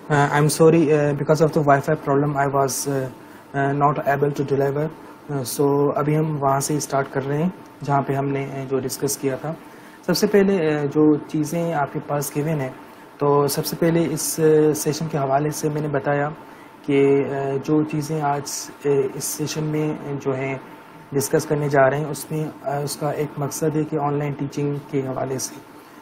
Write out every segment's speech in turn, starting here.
I'm sorry, because of the Wi-Fi problem, I was not able to deliver. So ابھی ہم وہاں سے start کر رہے ہیں جہاں پہ ہم نے جو ڈسکس کیا تھا. سب سے پہلے جو چیزیں آپ کے پاس گیون ہیں، تو سب سے پہلے اس سیشن کے حوالے سے میں نے بتایا کہ جو چیزیں آج اس سیشن میں جو ہیں ڈسکس کرنے جا رہے ہیں، اس میں اس کا ایک مقصد ہے کہ آن لائن ٹیچنگ کے حوالے سے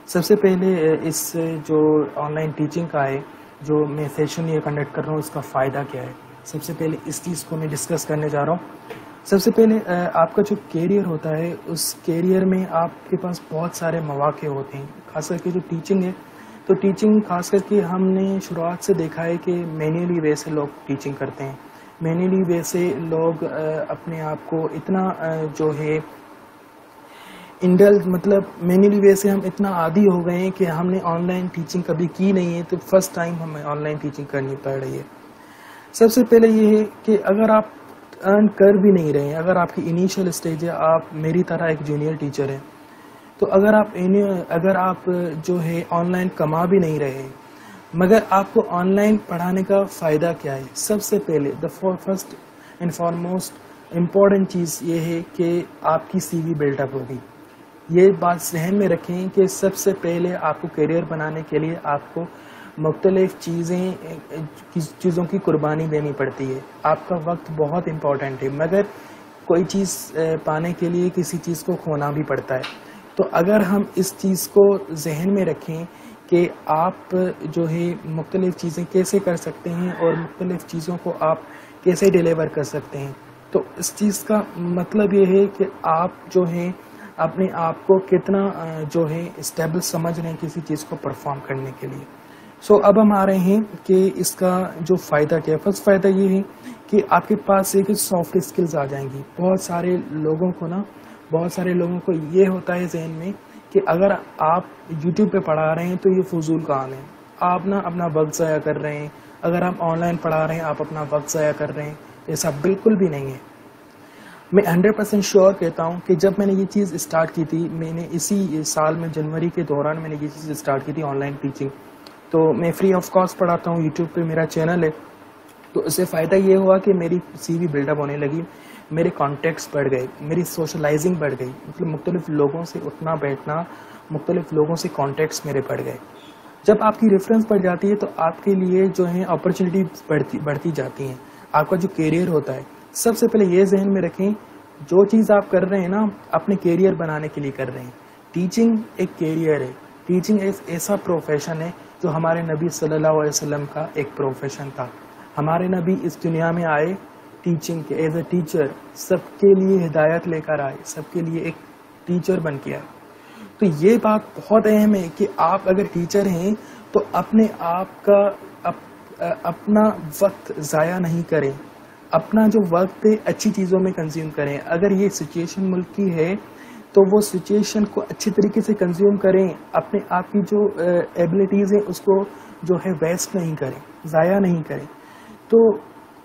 سب سے پہلے اس جو آن لائن ٹیچنگ کا ہے، جو میں سیشن یہ کنڈکٹ کر رہا ہوں، اس کا فائدہ کیا ہے. سب سے پہلے اس چیز کو میں ڈسکس کرنے جا رہا ہوں. سب سے پہلے آپ کا جو کیریئر ہوتا ہے، اس کیریئر میں آپ کے پاس بہت سارے مواقع ہوتے ہیں. خاص کر کے جو ٹیچنگ ہے، تو ٹیچنگ خاص کر کے ہم نے شروعات سے دیکھا ہے کہ مینولی وے سے لوگ ٹیچنگ کرتے ہیں. مینولی وے سے لوگ اپنے آپ کو اتنا جو ہے مطلب مینولی وے سے ہم اتنا عادی ہو گئے ہیں کہ ہم نے آن لائن ٹیچنگ کبھی کی نہیں ہے، تو فرسٹ ٹائم ہمیں آن لائن ٹیچنگ کرنی پڑ رہی ہے. سب سے پہلے یہ ہے کہ اگر آپ ارن کر بھی نہیں رہے ہیں، اگر آپ کی انیشیل اسٹیج ہے، آپ میری طرح ایک جونیئر ٹیچر ہیں، تو اگر آپ جو ہے آن لائن کما بھی نہیں رہے ہیں، مگر آپ کو آن لائن پڑھانے کا فائدہ کیا ہے؟ سب سے پہلے فرسٹ اینڈ فارموسٹ امپورٹنٹ چیز یہ ہے کہ آپ کی سی وی بلڈ اپ ہوگی. یہ بات ذہن میں رکھیں کہ سب سے پہلے آپ کو کیریئر بنانے کے لیے آپ کو مختلف چیزوں کی قربانی دینی پڑتی ہے. آپ کا وقت بہت امپورٹنٹ ہے، مگر کوئی چیز پانے کے لیے کسی چیز کو کھونا بھی پڑتا ہے. تو اگر ہم اس چیز کو ذہن میں رکھیں کہ آپ جو ہے مختلف چیزیں کیسے کر سکتے ہیں اور مختلف چیزوں کو آپ کیسے ڈیلیور کر سکتے ہیں، تو اس چیز کا مطلب یہ ہے کہ آپ جو ہے اپنے آپ کو کتنا جو ہے اسٹیبل سمجھ رہے ہیں کسی چیز کو پرفارم کرنے کے لیے. سو اب ہم آ رہے ہیں کہ اس کا جو فائدہ کیا ہے. فرسٹ فائدہ یہ ہے کہ آپ کے پاس ایک سافٹ اسکلز آ جائیں گی. بہت سارے لوگوں کو یہ ہوتا ہے ذہن میں کہ اگر آپ یوٹیوب پہ پڑھا رہے ہیں تو یہ فضول کام ہے، آپ اپنا وقت ضائع کر رہے ہیں. اگر آپ آن لائن پڑھا رہے ہیں، آپ اپنا وقت ضائع کر رہے ہیں. ایسا بالکل بھی نہیں ہے. میں 100% شیور کہتا ہوں کہ جب میں نے یہ چیز اسٹارٹ کی تھی، میں نے اسی سال میں جنوری کے دوران میں نے یہ چیز اسٹارٹ کی تھی آن لائن ٹیچنگ. تو میں فری آف کاسٹ پڑھاتا ہوں، یوٹیوب پہ میرا چینل ہے. تو اس سے فائدہ یہ ہوا کہ میری سی وی بلڈ اپ ہونے لگی، میرے کانٹیکٹس بڑھ گئے، میری سوشلائزنگ بڑھ گئی. مطلب مختلف لوگوں سے اٹھنا بیٹھنا، مختلف لوگوں سے کانٹیکٹس میرے بڑھ گئے. جب آپ کی ریفرنس بڑھ جاتی ہے تو آپ کے لیے جو ہے اپرچونیٹی بڑھتی جاتی ہیں. آپ کا جو کیریئر ہوتا ہے، سب سے پہلے یہ ذہن میں رکھیں، جو چیز آپ کر رہے ہیں نا، اپنے کیریئر بنانے کے لیے کر رہے ہیں. ٹیچنگ ایک کیریئر ہے. ٹیچنگ ایک ایسا پروفیشن ہے جو ہمارے نبی صلی اللہ علیہ وسلم کا ایک پروفیشن تھا. ہمارے نبی اس دنیا میں آئے ٹیچنگ کے ایز اے ٹیچر، سب کے لیے ہدایت لے کر آئے، سب کے لیے ایک ٹیچر بن کے آئے. تو یہ بات بہت اہم ہے کہ آپ اگر ٹیچر ہیں تو اپنے آپ کا اپنا وقت ضائع نہیں کریں. اپنا جو وقت ہے اچھی چیزوں میں کنزیوم کریں. اگر یہ سچویشن ملک کی ہے تو وہ سچویشن کو اچھی طریقے سے کنزیوم کریں. اپنے آپ کی جو ایبلٹیز ہیں اس کو جو ہے ویسٹ نہیں کریں، ضائع نہیں کریں. تو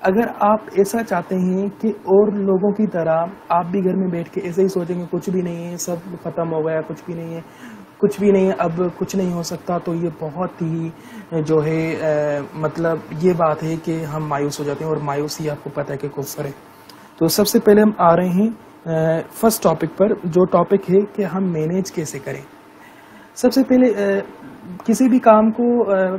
اگر آپ ایسا چاہتے ہیں کہ اور لوگوں کی طرح آپ بھی گھر میں بیٹھ کے ایسے ہی سوچیں گے کچھ بھی نہیں ہے، سب ختم ہو گیا، کچھ بھی نہیں ہے، اب کچھ نہیں ہو سکتا، تو یہ بہت ہی جو ہے مطلب یہ بات ہے کہ ہم مایوس ہو جاتے ہیں، اور مایوسی آپ کو پتہ ہے کہ کفر ہے. تو سب سے پہلے ہم آ رہے ہیں فرسٹ ٹاپک پر، جو ٹاپک ہے کہ ہم مینیج کیسے کریں. سب سے پہلے کسی بھی کام کو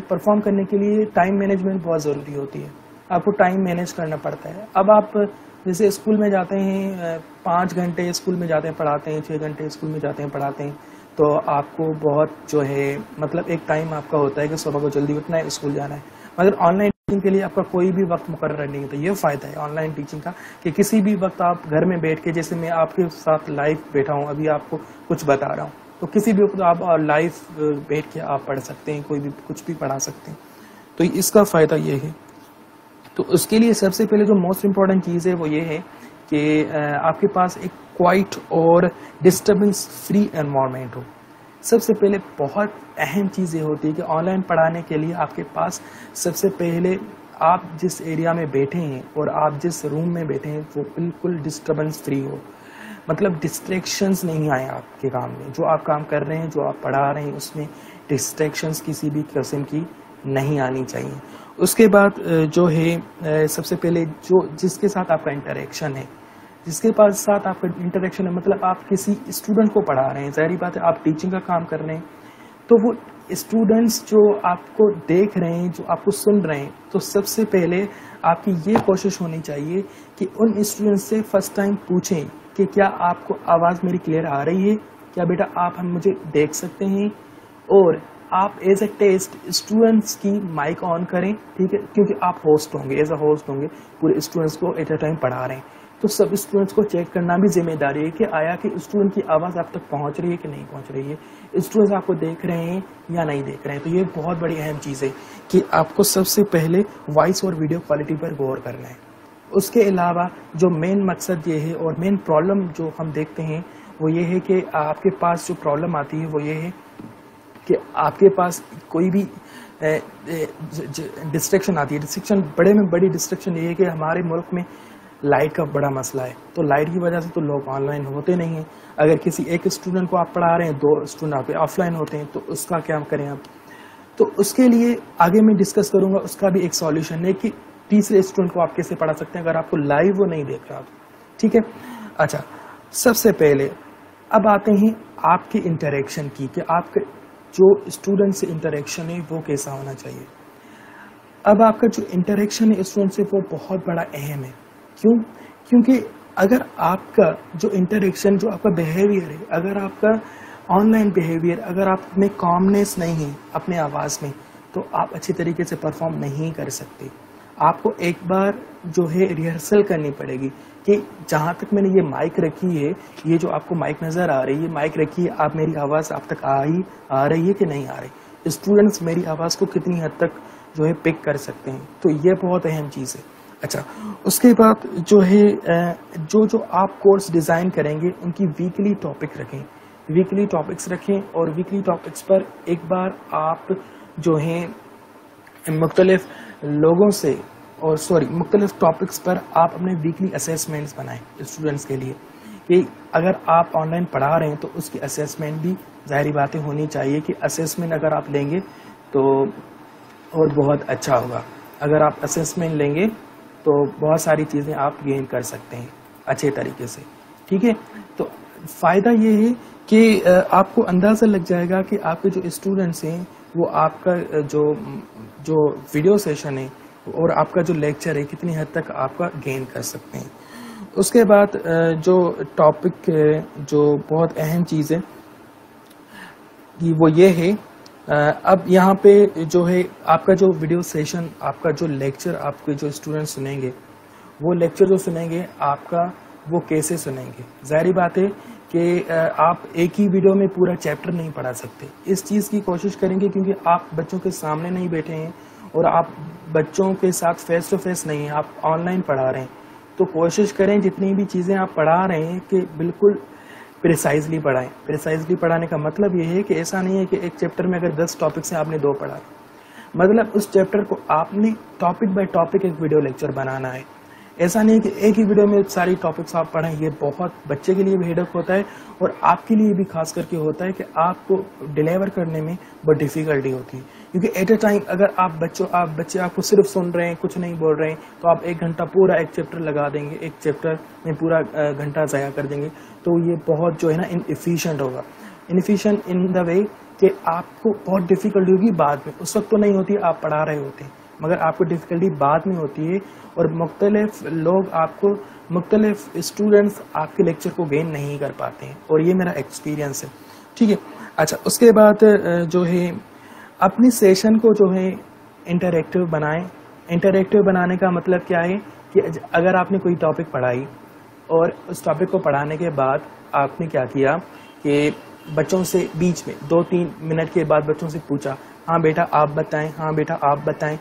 پرفارم کرنے کے لیے ٹائم مینجمنٹ بہت ضروری ہوتی ہے. آپ کو ٹائم مینیج کرنا پڑتا ہے. اب آپ جیسے اسکول میں جاتے ہیں، 5 گھنٹے اسکول میں جاتے ہیں پڑھاتے ہیں، 6 گھنٹے اسکول میں جاتے ہیں پڑھاتے ہیں، تو آپ کو بہت جو ہے مطلب ایک ٹائم آپ کا ہوتا ہے کہ صبح کو جلدی اٹھنا ہے، اسکول جانا ہے. مگر آن لائن ٹیچنگ کے لیے آپ کا کوئی بھی وقت مقرر نہیں ہوتا. یہ فائدہ ہے آن لائن ٹیچنگ کا کہ کسی بھی وقت آپ گھر میں بیٹھ کے، جیسے میں آپ کے ساتھ لائیو بیٹھا ہوں، ابھی آپ کو کچھ بتا رہا ہوں، تو کسی بھی وقت آپ لائیو بیٹھ کے آپ پڑھ سکتے ہیں، کوئی بھی کچھ بھی پڑھا سکتے ہیں. تو اس کا فائدہ یہ ہے. تو اس کے لیے سب سے پہلے جو موسٹ امپورٹنٹ چیز ہے وہ یہ ہے کہ آپ کے پاس ایک کوائٹ اور ڈسٹربنس فری انوائرمنٹ ہو. سب سے پہلے بہت اہم چیز یہ ہوتی ہے کہ آن لائن پڑھانے کے لیے آپ کے پاس سب سے پہلے آپ جس ایریا میں بیٹھے ہیں اور آپ جس روم میں بیٹھے ہیں وہ بالکل ڈسٹربنس فری ہو. مطلب ڈسٹریکشنز نہیں آئیں آپ کے کام میں. جو آپ کام کر رہے ہیں، جو آپ پڑھا رہے ہیں، اس میں ڈسٹریکشنز کسی بھی قسم کی نہیں آنی چاہیے. اس کے بعد جو ہے سب سے پہلے جس کے ساتھ آپ کا انٹریکشن ہے، جس کے پاس ساتھ آپ کا انٹریکشن ہے، مطلب آپ کسی اسٹوڈنٹ کو پڑھا رہے ہیں، ظاہری بات ہے آپ ٹیچنگ کا کام کر رہے ہیں، تو وہ اسٹوڈنٹس جو آپ کو دیکھ رہے ہیں، جو آپ کو سن رہے ہیں، تو سب سے پہلے آپ کی یہ کوشش ہونی چاہیے کہ ان اسٹوڈنٹس سے فرسٹ ٹائم پوچھیں کہ کیا آپ کو آواز میری کلیئر آ رہی ہے، کیا بیٹا آپ ہم مجھے دیکھ سکتے ہیں، اور آپ ایز اے ٹیسٹ اسٹوڈنٹس کی مائک آن کریں، ٹھیک ہے، کیونکہ آپ ہوسٹ ہوں گے، ایز اے ہوسٹ ہوں گے، پورے اسٹوڈنٹس کو ایٹ اے ٹائم پڑھا رہے ہیں، تو سب اسٹوڈنٹس کو چیک کرنا بھی ذمہ داری ہے کہ آیا کہ اسٹوڈنٹ کی آواز آپ تک پہنچ رہی ہے کہ نہیں پہنچ رہی ہے، اسٹوڈنٹس آپ کو دیکھ رہے ہیں یا نہیں دیکھ رہے ہیں. تو یہ بہت بڑی اہم چیز ہے کہ آپ کو سب سے پہلے وائس اور ویڈیو کوالٹی پر غور کرنا ہے. اس کے علاوہ جو مین مقصد یہ ہے اور مین پرابلم جو ہم دیکھتے ہیں وہ یہ ہے کہ آپ کے پاس جو پرابلم آتی ہے وہ یہ ہے کہ آپ کے پاس کوئی بھی ڈسٹریکشن آتی ہے. ڈسٹریکشن بڑے میں بڑی ڈسٹریکشن یہ ہے کہ ہمارے ملک میں لائٹ کا بڑا مسئلہ ہے. تو لائٹ کی وجہ سے تو لوگ آن لائن ہوتے نہیں ہیں. اگر کسی ایک اسٹوڈنٹ کو آپ پڑھا رہے ہیں، 2 اسٹوڈنٹ آپ آف لائن ہوتے ہیں، تو اس کا کیا کریں آپ؟ تو اس کے لیے آگے میں ڈسکس کروں گا، اس کا بھی ایک سالوشن ہے کہ تیسرے اسٹوڈنٹ کو آپ کیسے پڑھا سکتے ہیں اگر آپ کو لائیو وہ نہیں دیکھ رہا. ٹھیک ہے. اچھا، سب سے پہلے اب آتے ہیں آپ کے انٹریکشن کی، کہ آپ کے جو اسٹوڈنٹ سے انٹریکشن ہے وہ کیسا ہونا چاہیے. اب آپ کا جو انٹریکشن ہے اسٹوڈنٹ سے وہ بہت بڑا اہم ہے. کیوں؟ کیونکہ اگر آپ کا جو انٹریکشن، جو آپ کا بیہیویئر ہے، اگر آپ کا آن لائن بیہیویئر، اگر آپ میں کامنیس نہیں ہے اپنے آواز میں، تو آپ اچھی طریقے سے پرفارم نہیں کر سکتے. آپ کو ایک بار جو ہے ریہرسل کرنی پڑے گی کہ جہاں تک میں نے یہ مائک رکھی ہے، یہ جو آپ کو مائک نظر آ رہی ہے، مائک رکھی ہے، آپ میری آواز آپ تک آ رہی ہے کہ نہیں آ رہی، اسٹوڈنٹس میری آواز کو کتنی حد تک جو ہے پک کر سکتے ہیں. تو یہ بہت اہم چیز ہے. اچھا، اس کے بعد جو ہے جو آپ کورس ڈیزائن کریں گے ان کی ویکلی ٹاپک رکھیں، ویکلی ٹاپکس رکھیں، اور ویکلی ٹاپکس پر ایک بار آپ جو ہیں مختلف لوگوں سے مختلف ٹاپکس پر آپ اپنے ویکلی اسیسمنٹس بنائیں اسٹوڈنٹس کے لیے، کہ اگر آپ آن لائن پڑھا رہے ہیں تو اس کی اسیسمنٹ بھی ظاہری باتیں ہونی چاہیے، کہ اسیسمنٹ اگر آپ لیں گے تو اور بہت اچھا ہوگا. اگر آپ اسیسمنٹ لیں گے تو بہت ساری چیزیں آپ گین کر سکتے ہیں اچھے طریقے سے. ٹھیک ہے. تو فائدہ یہ ہے کہ آپ کو اندازہ لگ جائے گا کہ آپ کے جو اسٹوڈنٹس ہیں وہ آپ کا جو ویڈیو سیشن ہے اور آپ کا جو لیکچر ہے کتنی حد تک آپ کا گین کر سکتے ہیں. اس کے بعد جو ٹاپک جو بہت اہم چیز ہے وہ یہ ہے، اب یہاں پہ جو ہے آپ کا جو ویڈیو سیشن، آپ کا جو لیکچر آپ کے جو اسٹوڈنٹ سنیں گے، وہ لیکچر جو سنیں گے آپ کا وہ کیسے سنیں گے. ظاہری بات ہے کہ آپ ایک ہی ویڈیو میں پورا چیپٹر نہیں پڑھا سکتے. اس چیز کی کوشش کریں گے کیونکہ آپ بچوں کے سامنے نہیں بیٹھے ہیں اور آپ بچوں کے ساتھ فیس ٹو فیس نہیں ہیں، آپ آن لائن پڑھا رہے ہیں. تو کوشش کریں جتنی بھی چیزیں آپ پڑھا رہے ہیں کہ بالکل پریسائزلی پڑھائیں. پریسائزلی پڑھانے کا مطلب یہ ہے کہ ایسا نہیں ہے کہ ایک چیپٹر میں اگر 10 ٹاپکس ہیں آپ نے 2 پڑھا، مطلب اس چیپٹر کو آپ نے ٹاپک بائی ٹاپک ایک ویڈیو لیکچر بنانا ہے. ایسا نہیں کہ ایک ہی ویڈیو میں ساری ٹاپکس آپ پڑھیں. یہ بہت بچے کے لیے بھی ہیڈک ہوتا ہے اور آپ کے لیے بھی خاص کر کے ہوتا ہے کہ آپ کو ڈیلیور کرنے میں بہت ڈیفیکلٹی ہوتی ہے. کیونکہ ایٹ اے ٹائم اگر بچے آپ کو صرف سن رہے ہیں، کچھ نہیں بول رہے ہیں، تو آپ 1 گھنٹہ پورا ایک چیپٹر لگا دیں گے، ایک چیپٹر میں پورا گھنٹہ ضائع کر دیں گے. تو یہ بہت جو ہے نا انفیشینٹ ہوگا. انفیشینٹ ان دا وے کہ آپ کو بہت ڈیفیکلٹی ہوگی بعد میں. اس وقت تو نہیں ہوتی، آپ پڑھا رہے ہوتے ہیں، مگر آپ کو ڈیفیکلٹی بعد میں ہوتی ہے اور مختلف لوگ مختلف اسٹوڈنٹس آپ کے لیکچر کو گین نہیں کر پاتے ہیں. اور یہ میرا ایکسپیرینس ہے. ٹھیک ہے. اچھا، اس کے بعد جو ہے اپنی سیشن کو جو ہے انٹریکٹیو بنائیں. انٹریکٹیو بنانے کا مطلب کیا ہے کہ اگر آپ نے کوئی ٹاپک پڑھائی اور اس ٹاپک کو پڑھانے کے بعد آپ نے کیا کیا کہ بچوں سے بیچ میں 2-3 منٹ کے بعد بچوں سے پوچھا، ہاں بیٹا آپ بتائیں، ہاں بیٹا آپ بتائیں.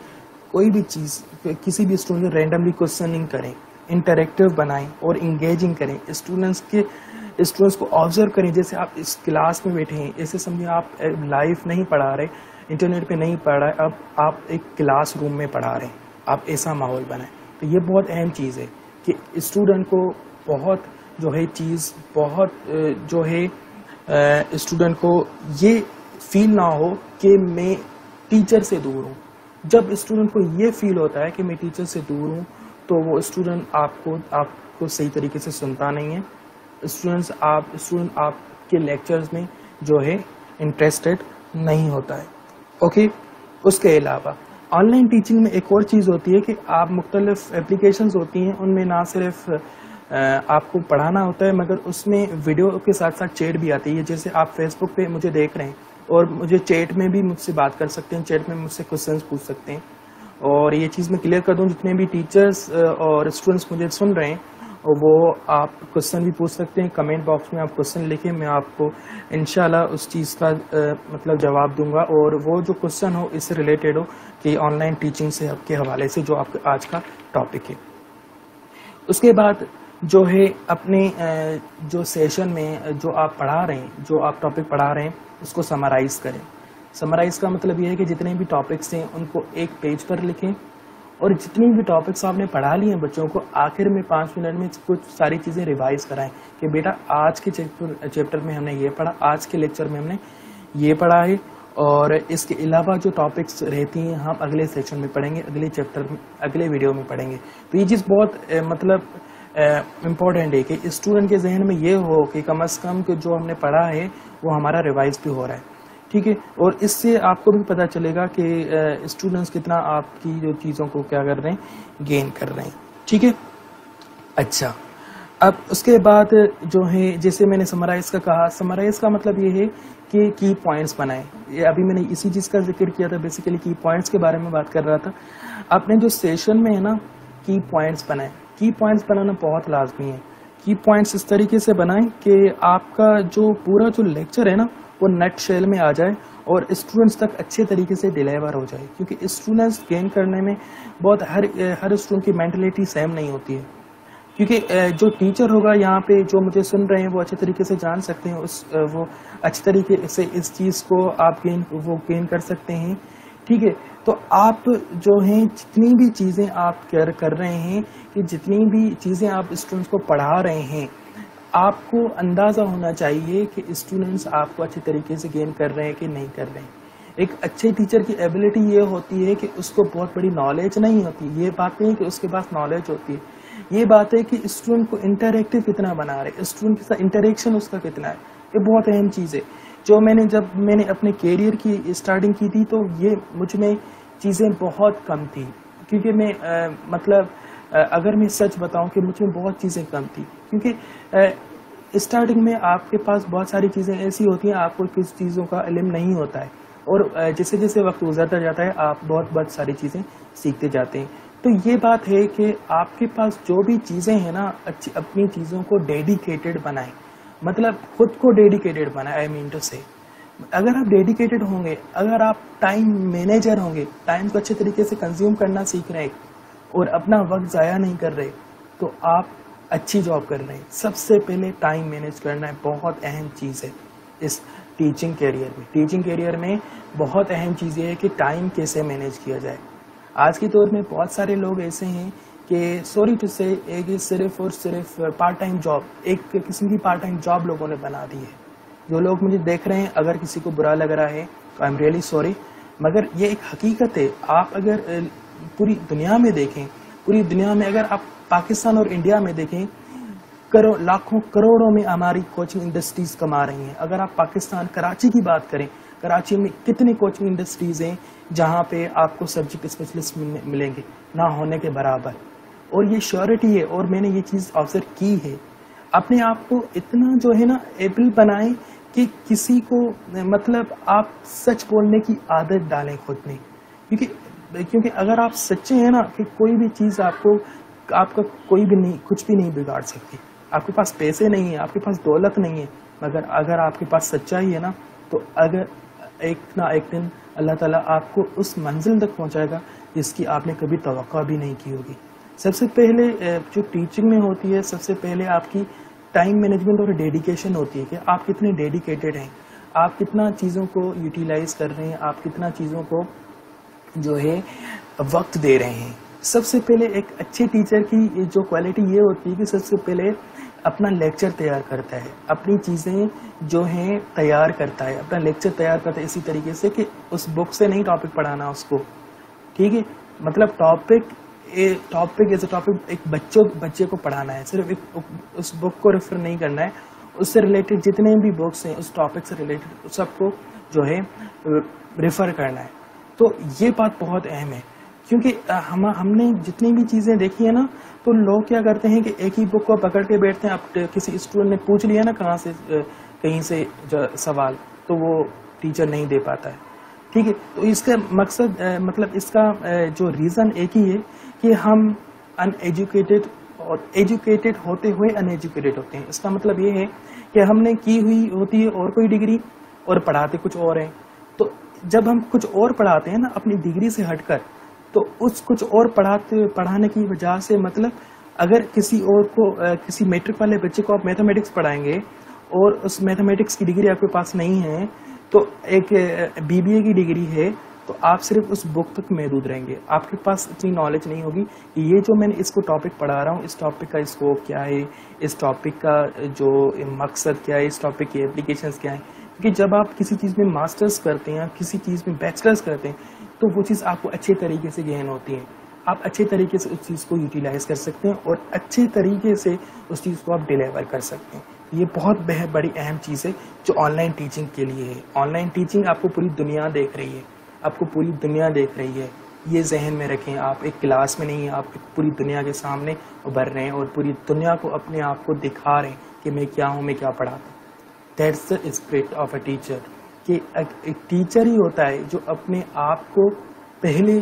کوئی بھی چیز کسی بھی اسٹوڈنٹ رینڈملی کوشچننگ کریں، انٹریکٹیو بنائیں اور انگیجنگ کریں. اسٹوڈنٹس کو آبزرو کریں جیسے آپ اس کلاس میں بیٹھے ہیں. ایسے سمجھیں آپ لائف نہیں پڑھا رہے، انٹرنیٹ پہ نہیں پڑھ رہے، اب آپ ایک کلاس روم میں پڑھا رہے ہیں. آپ ایسا ماحول بنائیں. تو یہ بہت اہم چیز ہے کہ اسٹوڈنٹ کو اسٹوڈنٹ کو یہ فیل نہ ہو کہ میں ٹیچر سے دور ہوں. جب اسٹوڈنٹ کو یہ فیل ہوتا ہے کہ میں ٹیچر سے دور ہوں تو وہ اسٹوڈنٹ آپ کو صحیح طریقے سے سنتا نہیں ہے. اسٹوڈنٹ آپ کے لیکچرز میں جو ہے انٹرسٹڈ نہیں ہوتا ہے. اوکے. اس کے علاوہ آن لائن ٹیچنگ میں ایک اور چیز ہوتی ہے کہ آپ مختلف اپلیکیشنز ہوتی ہیں, ان میں نہ صرف آپ کو پڑھانا ہوتا ہے مگر اس میں ویڈیو کے ساتھ ساتھ چیٹ بھی آتی ہے. جیسے آپ فیس بک پہ مجھے دیکھ رہے ہیں اور مجھے چیٹ میں بھی مجھ سے بات کر سکتے ہیں, چیٹ میں مجھ سے کوشچنس پوچھ سکتے ہیں. اور یہ چیز میں کلیئر کر دوں, جتنے بھی ٹیچرز اور اسٹوڈنٹس مجھے سن رہے ہیں وہ آپ کوشچن بھی پوچھ سکتے ہیں. کمنٹ باکس میں آپ کوشچن لکھیں, میں آپ کو انشاءاللہ اس چیز کا مطلب جواب دوں گا, اور وہ جو کوشچن ہو اس سے ریلیٹڈ ہو کہ آن لائن ٹیچنگ سے آپ کے حوالے سے جو آپ کا آج کا ٹاپک ہے. اس کے بعد جو ہے اپنے جو سیشن میں جو آپ پڑھا رہے ہیں, جو آپ ٹاپک پڑھا رہے ہیں اس کو سمرائز کریں. سمرائز کا مطلب یہ ہے کہ جتنے بھی ٹاپکس ہیں ان کو ایک پیج پر لکھیں, اور جتنی بھی ٹاپکس آپ نے پڑھا لی ہیں بچوں کو آخر میں 5 منٹ میں کچھ ساری چیزیں ریوائز کرائیں کہ بیٹا آج کے چیپٹر میں ہم نے یہ پڑھا, آج کے لیکچر میں ہم نے یہ پڑھا ہے, اور اس کے علاوہ جو ٹاپکس رہتی ہیں ہم اگلے سیکشن میں پڑھیں گے, اگلے چیپٹر میں, اگلے ویڈیو میں پڑھیں گے. تو یہ چیز بہت مطلب امپورٹنٹ ہے کہ اسٹوڈنٹ کے ذہن میں یہ ہو کہ کم از کم کہ جو ہم نے پڑھا ہے وہ ہمارا ریوائز بھی ہو رہا ہے. ٹھیک ہے. اور اس سے آپ کو بھی پتہ چلے گا کہ اسٹوڈنٹس کتنا آپ کی جو چیزوں کو کیا کر رہے ہیں, گین کر رہے ہیں. ٹھیک ہے. اچھا, اب اس کے بعد جو ہے جیسے میں نے سمرائز کا کہا, سمرائز کا مطلب یہ ہے کہ کی پوائنٹس بنائیں. یہ ابھی میں نے اسی چیز کا ذکر کیا تھا, بیسیکلی کی پوائنٹس کے بارے میں بات کر رہا تھا. آپ نے جو سیشن میں ہے نا کی پوائنٹس بنائیں. کی پوائنٹس بنانا بہت لازمی ہے. کی پوائنٹس اس طریقے سے بنائیں کہ آپ کا جو پورا جو لیکچر ہے نا وہ نٹ شیل میں آ جائے اور اسٹوڈنٹس تک اچھے طریقے سے ڈیلیور ہو جائے, کیونکہ اسٹوڈنٹس گین کرنے میں بہت ہر اسٹوڈنٹ کی مینٹلٹی سیم نہیں ہوتی ہے. کیونکہ جو ٹیچر ہوگا یہاں پہ جو مجھے سن رہے ہیں وہ اچھے طریقے سے جان سکتے ہیں, وہ اچھے طریقے سے اس چیز کو آپ گین کر سکتے ہیں. ٹھیک ہے. تو آپ جو ہیں جتنی بھی چیزیں آپ کر رہے ہیں, کہ جتنی بھی چیزیں آپ اسٹوڈنٹس کو پڑھا رہے ہیں, آپ کو اندازہ ہونا چاہیے کہ اسٹوڈنٹس آپ کو اچھے طریقے سے گین کر رہے ہیں کہ نہیں کر رہے ہیں. ایک اچھے ٹیچر کی ایبلٹی یہ ہوتی ہے کہ اس کو بہت بڑی نالج نہیں ہوتی, یہ بات نہیں کہ اس کے پاس نالج ہوتی ہے, یہ بات ہے کہ اسٹوڈنٹ کو انٹریکٹیو کتنا بنا رہے, اسٹوڈنٹ کے ساتھ انٹریکشن اس کا کتنا ہے. یہ بہت اہم چیز ہے. جب میں نے اپنے کیریئر کی اسٹارٹنگ کی تھی تو یہ مجھ میں چیزیں بہت کم تھی, کیونکہ میں اگر میں سچ بتاؤں کہ مجھ میں بہت چیزیں کم تھی, کیونکہ اسٹارٹنگ میں آپ کے پاس بہت ساری چیزیں ایسی ہوتی ہیں آپ کو کس چیزوں کا علم نہیں ہوتا ہے, اور جیسے جیسے وقت گزرتا جاتا ہے آپ بہت ساری چیزیں سیکھتے جاتے ہیں. تو یہ بات ہے کہ آپ کے پاس جو بھی چیزیں ہیں نا اپنی چیزوں کو ڈیڈیکیٹڈ بنائیں, مطلب خود کو ڈیڈیکیٹڈ بنائیں. آئی مین ٹو سے اگر آپ ڈیڈیکیٹڈ ہوں گے, اگر آپ ٹائم مینیجر ہوں گے, ٹائم کو اچھے طریقے سے کنزیوم کرنا سیکھ رہے ہیں اور اپنا وقت ضائع نہیں کر رہے, تو آپ اچھی جاب کر رہے ہیں. سب سے پہلے ٹائم مینیج کرنا ہے, بہت اہم چیز ہے اس ٹیچنگ کیریئر میں. ٹیچنگ کیریئر میں بہت اہم چیز یہ ہے کہ ٹائم کیسے مینیج کیا جائے. آج کے دور میں بہت سارے لوگ ایسے ہیں کہ سوری ٹو سے صرف اور صرف پارٹ ٹائم جاب, ایک قسم کی پارٹ ٹائم جاب لوگوں نے بنا دی ہے. جو لوگ مجھے دیکھ رہے ہیں, اگر کسی کو برا لگ رہا ہے تو آئی ایم ریئلی سوری, مگر یہ ایک حقیقت ہے. آپ اگر پوری دنیا میں دیکھیں, پوری دنیا میں اگر آپ پاکستان اور انڈیا میں دیکھیں, لاکھوں کروڑوں میں ہماری کوچنگ انڈسٹریز کما رہی ہیں. اگر آپ پاکستان کراچی کی بات کریں, کراچی میں کتنی کوچنگ انڈسٹریز ہیں جہاں پہ آپ کو سبجیکٹ اسپیشلسٹ ملیں گے نہ ہونے کے برابر, اور یہ شیورٹی ہے. اور میں نے یہ چیز آبزرو کی ہے. اپنے آپ کو اتنا جو ہے نا ایبل بنائیں کہ کسی کو آپ سچ بولنے کی عادت ڈالیں خود میں, کیونکہ اگر آپ سچے ہیں نا کہ کوئی بھی چیز آپ کا کوئی بھی نہیں, کچھ بھی نہیں بگاڑ سکتی. آپ کے پاس پیسے نہیں ہیں, آپ کے پاس دولت نہیں ہے, مگر اگر آپ کے پاس سچائی ہے نا تو اگر ایک نہ ایک دن اللہ تعالیٰ آپ کو اس منزل تک پہنچائے گا جس کی آپ نے کبھی توقع بھی نہیں کی ہوگی. سب سے پہلے جو ٹیچنگ میں ہوتی ہے, سب سے پہلے آپ کی ٹائم مینجمنٹ اور ڈیڈیکیشن ہوتی ہے کہ آپ کتنے ڈیڈیکیٹڈ ہیں, آپ کتنا چیزوں کو یوٹیلائز کر رہے ہیں, آپ کتنا چیزوں کو جو ہے وقت دے رہے ہیں. سب سے پہلے ایک اچھے ٹیچر کی جو کوالٹی یہ ہوتی ہے کہ سب سے پہلے اپنا لیکچر تیار کرتا ہے, اپنی چیزیں جو ہیں تیار کرتا ہے, اپنا لیکچر تیار کرتا ہے اسی طریقے سے کہ اس بک سے نہیں ٹاپک پڑھانا اس کو, ٹھیک ہے. مطلب ٹاپک ایز اے ٹاپک ایک بچے کو پڑھانا ہے, صرف اس بک کو ریفر نہیں کرنا ہے, اس سے ریلیٹڈ جتنے بھی بکس ہیں اس ٹاپک سے ریلیٹڈ سب کو جو ہے ریفر کرنا ہے. تو یہ بات بہت اہم ہے, کیونکہ ہم نے جتنی بھی چیزیں دیکھی ہیں نا, تو لوگ کیا کرتے ہیں کہ ایک ہی بک کو پکڑ کے بیٹھتے ہیں. اب کسی اسٹوڈنٹ نے پوچھ لیا نا کہیں سے سوال, تو وہ ٹیچر نہیں دے پاتا ہے. ٹھیک ہے, تو اس کا مقصد مطلب اس کا جو ریزن ایک ہی ہے کہ ہم ان ایجوکیٹڈ اور ایجوکیٹڈ ہوتے ہوئے ان ایجوکیٹڈ ہوتے ہیں. اس کا مطلب یہ ہے کہ ہم نے کی ہوئی ہوتی ہے اور کوئی ڈگری اور پڑھاتے کچھ اور ہیں. تو جب ہم کچھ اور پڑھاتے ہیں نا اپنی ڈگری سے ہٹ کر, تو اس کچھ اور پڑھانے کی وجہ سے مطلب اگر کسی اور کو کسی میٹرک والے بچے کو آپ میتھمیٹکس پڑھائیں گے اور اس میتھمیٹکس کی ڈگری آپ کے پاس نہیں ہے, تو ایک BBA کی ڈگری ہے, تو آپ صرف اس بک تک محدود رہیں گے. آپ کے پاس اتنی نالج نہیں ہوگی کہ یہ جو میں نے اس کو ٹاپک پڑھا رہا ہوں, اس ٹاپک کا اسکوپ کیا ہے, اس ٹاپک کا جو مقصد کیا ہے, اس ٹاپک کی اپلیکیشنز کیا ہیں. کیونکہ جب آپ کسی چیز میں ماسٹرز کرتے ہیں, کسی چیز میں بیچلرز کرتے ہیں, تو وہ چیز آپ کو اچھے طریقے سے گین ہوتی ہے. آپ اچھے طریقے سے اس چیز کو یوٹیلائز کر سکتے ہیں اور اچھے طریقے سے اس چیز کو آپ ڈیلیور کر سکتے ہیں. یہ بہت بڑی اہم چیز ہے جو آن لائن ٹیچنگ کے لیے ہے. آن لائن ٹیچنگ آپ کو پوری دنیا دیکھ رہی ہے, آپ کو پوری دنیا دیکھ رہی ہے. یہ ذہن میں رکھیں, آپ ایک کلاس میں نہیں ہیں, آپ پوری دنیا کے سامنے ابھر رہے ہیں اور پوری دنیا کو اپنے آپ کو دکھا رہے ہیں کہ میں کیا ہوں, میں کیا پڑھاتا ہوں. That's the spirit of a teacher, کہ ایک ٹیچر ہی ہوتا ہے جو اپنے آپ کو پہلے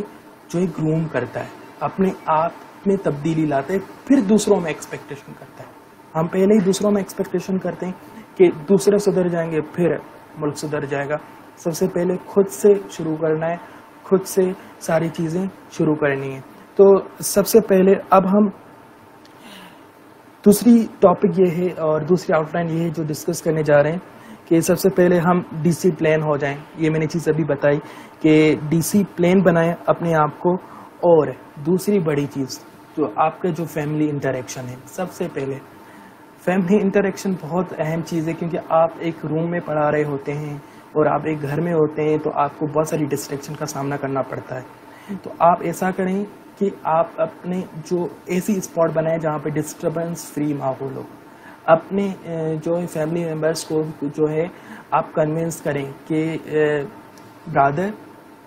جو ہے گروم کرتا ہے, اپنے آپ میں تبدیلی لاتا ہے, پھر دوسروں میں ایکسپیکٹیشن کرتا ہے. ہم پہلے ہی دوسروں میں ایکسپیکٹیشن کرتے ہیں کہ دوسرے سدھر جائیں گے پھر ملک سدھر جائے گا. سب سے پہلے خود سے شروع کرنا ہے, خود سے ساری چیزیں شروع کرنی ہے. تو سب سے پہلے اب ہم دوسری ٹاپک یہ ہے اور دوسری آؤٹ لائن یہ ہے جو ڈسکس کرنے جا رہے ہیں کہ سب سے پہلے ہم ڈسپلین ہو جائیں. یہ میں نے چیز ابھی بتائی کہ ڈسپلین بنائیں اپنے آپ کو. اور دوسری بڑی چیز جو آپ کا جو فیملی انٹریکشن ہے, سب سے پہلے فیملی انٹریکشن بہت اہم چیز ہے, کیونکہ آپ ایک روم میں پڑھا رہے ہوتے ہیں اور آپ ایک گھر میں ہوتے ہیں, تو آپ کو بہت ساری ڈسٹریکشن کا سامنا کرنا پڑتا ہے. تو آپ ایسا کریں کہ آپ اپنے جو ایسی اسپاٹ بنائیں جہاں پہ ڈسٹربنس فری ماحول ہو. اپنے جو ہے فیملی ممبرس کو جو ہے آپ کنونس کریں کہ برادر,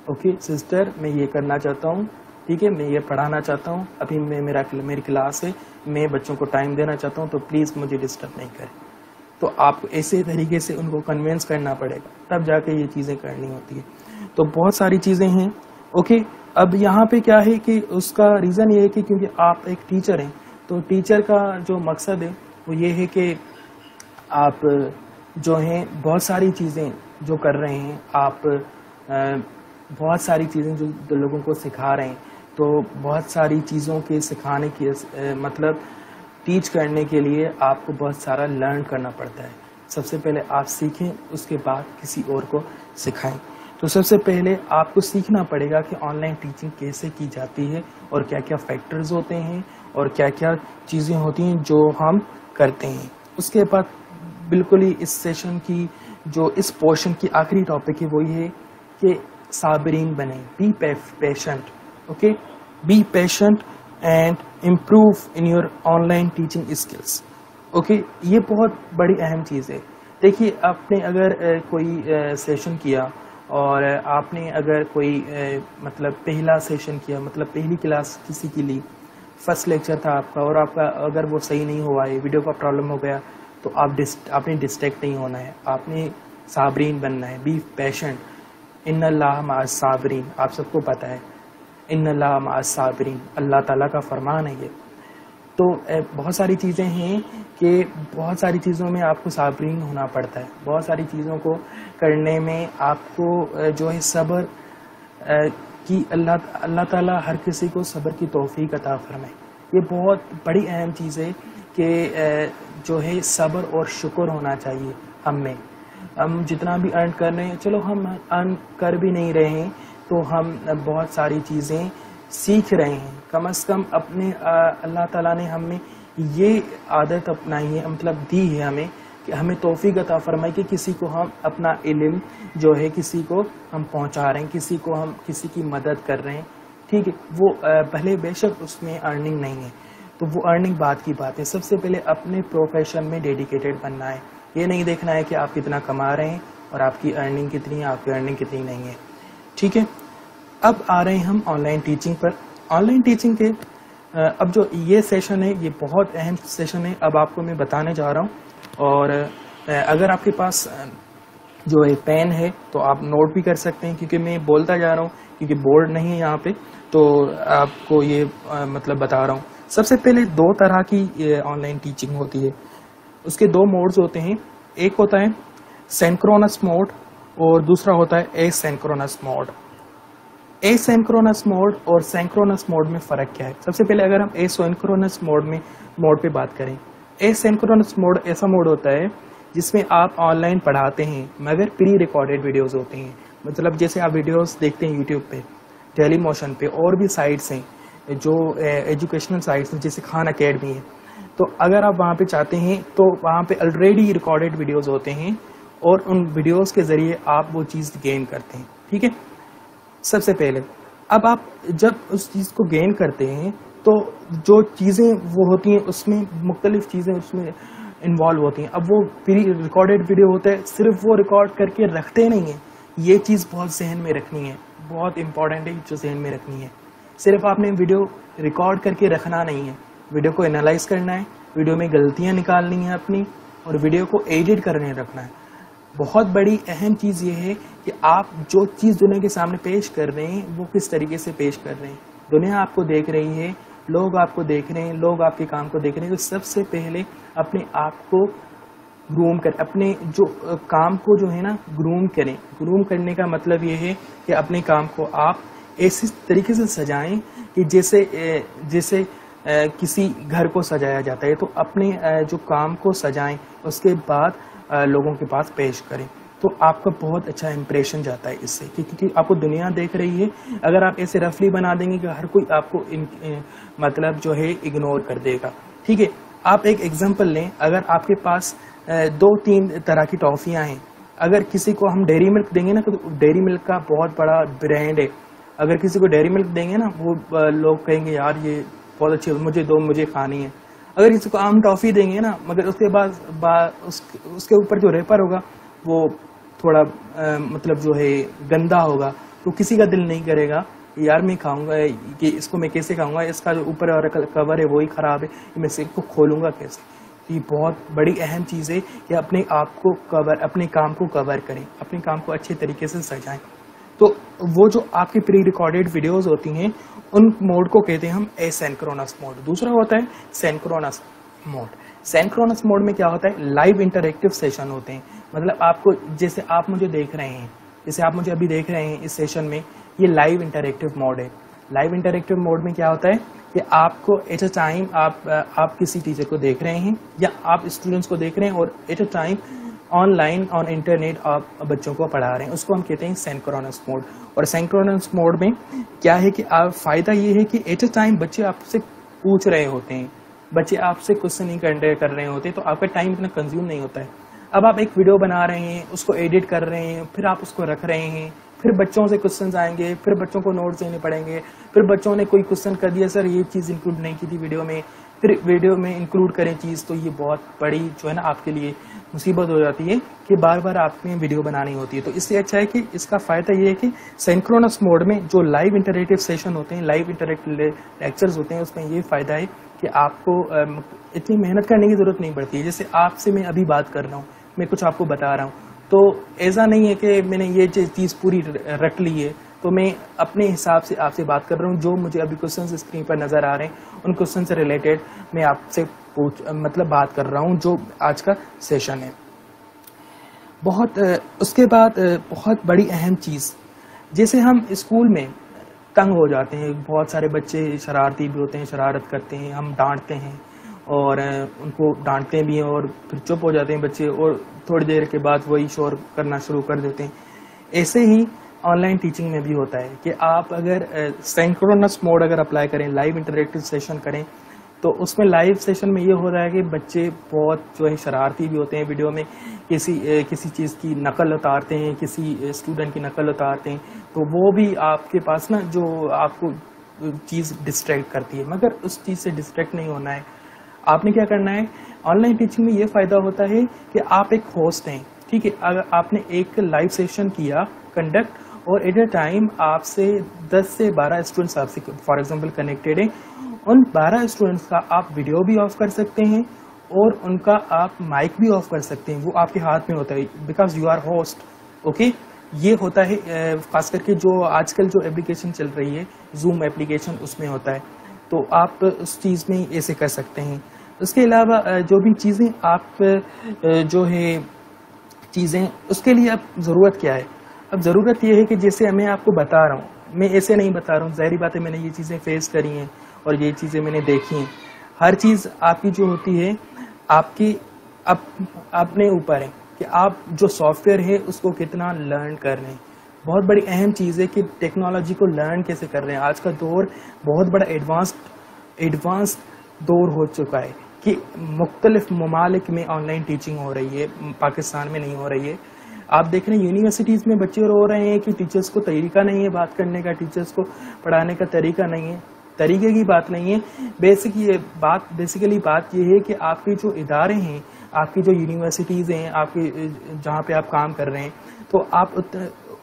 اوکے سسٹر, میں یہ کرنا چاہتا ہوں, ٹھیک ہے, میں یہ پڑھانا چاہتا ہوں, ابھی میری کلاس ہے, میں بچوں کو ٹائم دینا چاہتا ہوں, تو پلیز مجھے ڈسٹرب نہیں کریں. تو آپ کو ایسے طریقے سے ان کو کنوینس کرنا پڑے گا, تب جا کے یہ چیزیں کرنی ہوتی ہے. تو بہت ساری چیزیں ہیں. اوکے, اب یہاں پہ کیا ہے کہ اس کا ریزن یہ ہے کہ کیونکہ آپ ایک ٹیچر ہیں, تو ٹیچر کا جو مقصد ہے وہ یہ ہے کہ آپ جو ہیں بہت ساری چیزیں جو کر رہے ہیں, آپ بہت ساری چیزیں جو لوگوں کو سکھا رہے ہیں, تو بہت ساری چیزوں کے سکھانے کی مطلب ٹیچ کرنے کے لیے آپ کو بہت سارا لرن کرنا پڑتا ہے. سب سے پہلے آپ سیکھیں, اس کے بعد کسی اور کو سکھائیں. تو سب سے پہلے آپ کو سیکھنا پڑے گا کہ آن لائن ٹیچنگ کیسے کی جاتی ہے اور کیا کیا فیکٹرز ہوتے ہیں اور کیا کیا چیزیں ہوتی ہیں جو ہم کرتے ہیں. اس کے بعد بالکل ہی اس سیشن کی جو اس پورشن کی آخری ٹاپک ہے وہ یہ ہے کہ صابرین بنیں, be patient. Okay, be patient and improve in your online teaching skills. Okay, یہ بہت بڑی اہم چیز ہے. دیکھیے, آپ نے اگر کوئی سیشن کیا اور آپ نے اگر کوئی مطلب پہلا سیشن کیا, مطلب پہلی کلاس کسی کی لی, فرسٹ لیکچر تھا آپ کا, اور آپ کا اگر وہ صحیح نہیں ہوا ہے, ویڈیو کا پرابلم ہو گیا, تو آپ نے ڈسٹریکٹ نہیں ہونا ہے, آپ نے صابرین بننا ہے. بی پیشنٹ, ان اللہ مع الصابرین, آپ سب کو پتہ ہے ان اللہ مع الصابرین, اللہ تعالیٰ کا فرمان ہے یہ. تو بہت ساری چیزیں ہیں کہ بہت ساری چیزوں میں آپ کو صابرین ہونا پڑتا ہے. بہت ساری چیزوں کو کرنے میں آپ کو جو ہے صبر کی اللہ تعالیٰ ہر کسی کو صبر کی توفیق عطا فرمائے. یہ بہت بڑی اہم چیز ہے کہ جو ہے صبر اور شکر ہونا چاہیے ہم میں. ہم جتنا بھی ارن کر رہے ہیں, چلو ہم ارن کر بھی نہیں رہے ہیں, تو ہم بہت ساری چیزیں سیکھ رہے ہیں. کم از کم اپنے اللہ تعالیٰ نے ہمیں یہ عادت اپنائی ہے, مطلب دی ہے ہمیں, کہ ہمیں توفیق عطا فرمائی کہ کسی کو ہم اپنا علم جو ہے کسی کو ہم پہنچا رہے ہیں, کسی کو ہم کسی کی مدد کر رہے ہیں. ٹھیک ہے، وہ بھلے بے شک اس میں ارننگ نہیں ہے، تو وہ ارننگ بعد کی بات ہے. سب سے پہلے اپنے پروفیشن میں ڈیڈیکیٹڈ بننا ہے. یہ نہیں دیکھنا ہے کہ آپ کتنا کما رہے ہیں اور آپ کی ارننگ کتنی ہے، آپ کی ارننگ کتنی نہیں ہے. ٹھیک ہے، اب آ رہے ہیں ہم on line teaching per. On line teaching کے اب جو یہ سیشن ہے یہ بہت اہم سیشن ہے. اب آپ کو میں بتانے جا رہا ہوں، اور اگر آپ کے پاس جو ہے پین ہے تو آپ نوٹ بھی کر سکتے ہیں، کیونکہ میں بولتا جا رہا ہوں کیونکہ بورڈ نہیں ہے یہاں پہ، تو آپ کو یہ مطلب بتا رہا ہوں. سب سے پہلے 2 طرح کی آن لائن ٹیچنگ ہوتی ہے. اس کے 2 موڈز ہوتے ہیں. ایک ہوتا ہے سینکرونس موڈ اور دوسرا ہوتا ہے اے سینکرونس موڈ. اے سینکرونس موڈ اور سینکرونس موڈ میں فرق کیا ہے؟ سب سے پہلے اگر ہم اے سینکرونس موڈ پہ بات کریں، اے سینکرونس موڈ ایسا موڈ ہوتا ہے جس میں آپ آن لائن پڑھاتے ہیں مگر پری ریکارڈیڈ ویڈیوز ہوتے ہیں. مطلب جیسے آپ ویڈیوز دیکھتے ہیں یوٹیوب پہ، ڈیلی موشن پہ، اور بھی سائٹس ہیں جو ایجوکیشنل سائٹس ہیں جیسے خان اکیڈمی ہے. تو اگر آپ وہاں پہ چاہتے ہیں تو وہاں پہ آلریڈی ریکارڈیڈ ویڈیوز ہوتے ہیں اور ان ویڈیوز کے ذریعے آپ وہ چیز گین کرتے ہیں. ٹھیک ہے، سب سے پہلے اب آپ جب اس چیز کو گین کرتے ہیں تو جو چیزیں وہ ہوتی ہیں اس میں مختلف چیزیں اس میں انوالو ہوتی ہیں. اب وہ پری ریکارڈیڈ ویڈیو ہوتا ہے، صرف وہ ریکارڈ کر کے رکھتے نہیں ہیں. یہ چیز بہت ذہن میں رکھنی ہے، بہت امپورٹنٹ ہے جو ذہن میں رکھنی ہے. صرف آپ نے ویڈیو ریکارڈ کر کے رکھنا نہیں ہے، ویڈیو کو انالائز کرنا ہے، ویڈیو میں غلطیاں نکالنی ہیں اپنی، اور ویڈیو کو ایڈٹ کرنے رکھنا ہے. بہت بڑی اہم چیز یہ ہے کہ آپ جو چیز دنیا کے سامنے پیش کر رہے ہیں وہ کس طریقے سے پیش کر رہے ہیں. دنیا آپ کو دیکھ رہی ہے، لوگ آپ کو دیکھ رہے ہیں، لوگ آپ کے کام کو دیکھ رہے ہیں. تو سب سے پہلے اپنے آپ کو گروم کریں، اپنے جو کام کو جو ہے نا گروم کریں. گروم کرنے کا مطلب یہ ہے کہ اپنے کام کو آپ ایسی طریقے سے سجائیں کہ جیسے کسی گھر کو سجایا جاتا ہے. تو اپنے جو کام کو سجائیں، اس کے بعد لوگوں کے پاس پیش کریں. تو آپ کا بہت اچھا امپریشن جاتا ہے اس سے، کیونکہ آپ کو دنیا دیکھ رہی ہے. اگر آپ ایسے رفلی بنا دیں گے کہ ہر کوئی آپ کو مطلب جو ہے اگنور کر دے گا. ٹھیک ہے، آپ ایک ایگزامپل لیں. اگر آپ کے پاس 2-3 طرح کی ٹافیاں ہیں، اگر کسی کو ہم ڈیری ملک دیں گے نا، تو ڈیری ملک کا بہت بڑا برانڈ ہے. اگر کسی کو ڈیری ملک دیں گے نا، وہ لوگ کہیں گے یار یہ بہت اچھی، مجھے دو، مجھے کھانی ہے. اگر کسی کو عام ٹافی دیں گے نا، مگر اس کے بعد اس کے اوپر جو ریپر ہوگا وہ تھوڑا مطلب جو ہے گندا ہوگا، تو کسی کا دل نہیں کرے گا یار میں کھاؤں گا کہ اس کو میں کیسے کھاؤں گا، اس کا جو اوپر کور ہے وہی خراب ہے، میں سے کو کھولوں گا کیسے. یہ بہت بڑی اہم چیز ہے کہ اپنے آپ کو اپنے کام کو کور کریں، اپنے کام کو اچھے طریقے سے سجائیں. تو وہ جو آپ کی پری ریکارڈیڈ ویڈیوز ہوتی ہیں ان موڈ کو کہتے ہیں ہم اے سینکرونس موڈ. دوسرا ہوتا ہے سینکرونس موڈ. سینکرونس موڈ میں کیا ہوتا ہے؟ لائیو انٹریکٹیو سیشن ہوتے ہیں. مطلب آپ کو جیسے آپ مجھے دیکھ رہے ہیں، جیسے آپ مجھے ابھی دیکھ رہے ہیں اس سیشن میں، یہ لائیو انٹریکٹیو موڈ ہے. لائیو انٹریکٹیو موڈ میں کیا ہوتا ہے کہ آپ کو ایٹ اے ٹائم آپ کسی ٹیچر کو دیکھ رہے ہیں یا آپ اسٹوڈنٹس کو دیکھ رہے ہیں، اور at a time online on internet آپ بچوں کو پڑھا رہے ہیں. اس کو ہم کہتے ہیں سینکرونس موڈ. اور سینکرونس موڈ میں کیا ہے کہ فائدہ یہ ہے کہ ایٹ اے ٹائم بچے آپ سے پوچھ رہے ہوتے ہیں، بچے آپ سے کوسچن کر رہے ہوتے ہیں، تو آپ کا ٹائم اتنا کنزیوم نہیں ہوتا ہے. اب آپ ایک ویڈیو بنا رہے ہیں، اس کو ایڈٹ کر رہے ہیں، پھر آپ اس کو رکھ رہے ہیں، پھر بچوں سے کوسچنز آئیں گے، پھر بچوں کو نوٹس دینے پڑیں گے، پھر بچوں نے کوئی کوسچن کر دیا سر یہ چیز انکلوڈ نہیں کی تھی ویڈیو میں، پھر ویڈیو میں انکلوڈ کریں چیز. تو یہ بہت بڑی جو ہے نا آپ کے لیے مصیبت ہو جاتی ہے کہ بار بار آپ نے ویڈیو بنانی ہوتی ہے. تو اس سے اچھا ہے کہ اس کا فائدہ یہ ہے کہ سینکرونس موڈ میں جو لائیو انٹریکٹیو سیشن ہوتے ہیں، لائیو انٹریکٹیو لیکچرز ہوتے ہیں، اس میں یہ فائدہ ہے کہ آپ کو اتنی محنت کرنے کی ضرورت نہیں پڑتی ہے. جیسے آپ سے میں ابھی بات کر رہا ہوں، میں کچھ آپ کو بتا رہا ہوں، تو ایسا نہیں ہے کہ میں نے یہ چیز پوری رکھ لی ہے. تو میں اپنے حساب سے آپ سے بات کر رہا ہوں. جو مجھے ابھی کوسچنز اسکرین پر نظر آ رہے ہیں ان کوسچن سے ریلیٹڈ میں آپ سے مطلب بات کر رہا ہوں جو آج کا سیشن ہے. اس کے بعد بہت بڑی اہم چیز، جیسے ہم اسکول میں تنگ ہو جاتے ہیں، بہت سارے بچے شرارتی بھی ہوتے ہیں، شرارت کرتے ہیں، ہم ڈانٹتے ہیں اور ان کو ڈانٹتے بھی ہیں اور پھر چپ ہو جاتے ہیں بچے، اور تھوڑی دیر کے بعد وہی شور کرنا شروع کر دیتے ہیں. ایسے ہی آن لائن ٹیچنگ میں بھی ہوتا ہے کہ آپ اگر سینکرونس موڈ اگر اپلائی کریں، لائیو انٹریکٹیو سیشن کریں، تو اس میں لائیو سیشن میں یہ ہو رہا ہے کہ بچے بہت جو ہے شرارتی بھی ہوتے ہیں، ویڈیو میں کسی چیز کی نقل اتارتے ہیں، کسی اسٹوڈنٹ کی نقل اتارتے ہیں. تو وہ بھی آپ کے پاس نا جو آپ کو چیز ڈسٹریکٹ کرتی ہے، مگر اس چیز سے ڈسٹریکٹ نہیں ہونا ہے. آپ نے کیا کرنا ہے، آن لائن ٹیچنگ میں یہ فائدہ ہوتا ہے کہ آپ ایک ہوسٹ ہیں، ٹھیک ہے. اگر آپ نے ایک لائیو سیشن کیا کنڈکٹ اور ایٹ اے ٹائم آپ سے 10 سے 12 اسٹوڈنٹس آپ سے فار ایگزامپل کنیکٹیڈ ہیں، ان 12 اسٹوڈنٹس کا آپ ویڈیو بھی آف کر سکتے ہیں اور ان کا آپ مائک بھی آف کر سکتے ہیں. وہ آپ کے ہاتھ میں ہوتا ہے because you are host. Okay, یہ ہوتا ہے خاص کر کے جو آج کل جو اپلیکیشن چل رہی ہے زوم اپلیکیشن، اس میں ہوتا ہے. تو آپ اس چیز میں ایسے کر سکتے ہیں. اس کے علاوہ جو بھی چیزیں آپ جو ہے چیزیں اس کے لیے اب ضرورت کیا ہے، اب ضرورت یہ ہے کہ جیسے میں آپ کو بتا رہا ہوں، میں ایسے نہیں بتا رہا ہوں، ظاہری بات ہے میں نے یہ چیزیں فیس کری ہیں اور یہ چیزیں میں نے دیکھی ہیں. ہر چیز آپ کی جو ہوتی ہے آپ کی اپنے اوپر ہے کہ آپ جو سافٹ ویئر ہے اس کو کتنا لرن کر رہے ہیں. بہت بڑی اہم چیز ہے کہ ٹیکنالوجی کو لرن کیسے کر رہے ہیں. آج کا دور بہت بڑا ایڈوانس دور ہو چکا ہے کہ مختلف ممالک میں آن لائن ٹیچنگ ہو رہی ہے، پاکستان میں نہیں ہو رہی ہے. آپ دیکھ رہے ہیں یونیورسٹیز میں بچے رو رہے ہیں کہ ٹیچرز کو طریقہ نہیں ہے بات کرنے کا، ٹیچرز کو پڑھانے کا طریقہ نہیں ہے. طریقے کی بات نہیں ہے، بیسیکلی بات یہ ہے کہ آپ کے جو ادارے ہیں، آپ کی جو یونیورسٹیز ہیں، آپ کی جہاں پہ آپ کام کر رہے ہیں، تو آپ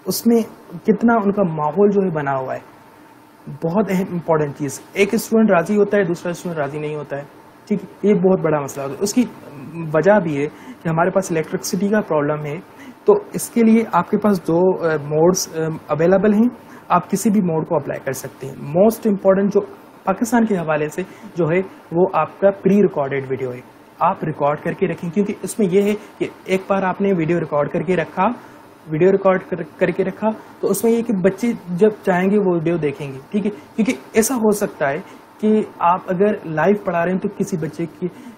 اس میں کتنا ان کا ماحول جو ہے بنا ہوا ہے. بہت اہم امپورٹنٹ چیز. ایک اسٹوڈنٹ راضی ہوتا ہے، دوسرا اسٹوڈنٹ راضی نہیں ہوتا ہے، ٹھیک ہے. یہ بہت بڑا مسئلہ ہوتا ہے. اس کی وجہ بھی ہے کہ ہمارے پاس الیکٹرسٹی کا پرابلم ہے. تو اس کے لیے آپ کے پاس دو موڈز اویلیبل ہیں، آپ کسی بھی موڈ کو اپلائی کر سکتے ہیں. موسٹ امپورٹنٹ جو پاکستان کے حوالے سے جو ہے وہ آپ کا پری ریکارڈیڈ ویڈیو ہے. آپ ریکارڈ کر کے رکھیں، کیونکہ اس میں یہ ہے کہ ایک بار آپ نے ویڈیو ریکارڈ کر کے رکھا تو اس میں یہ کہ بچے جب چاہیں گے وہ ویڈیو دیکھیں گے، ٹھیک ہے. کیونکہ ایسا ہو سکتا ہے کہ آپ اگر لائیو پڑھا رہے ہیں تو کسی بچے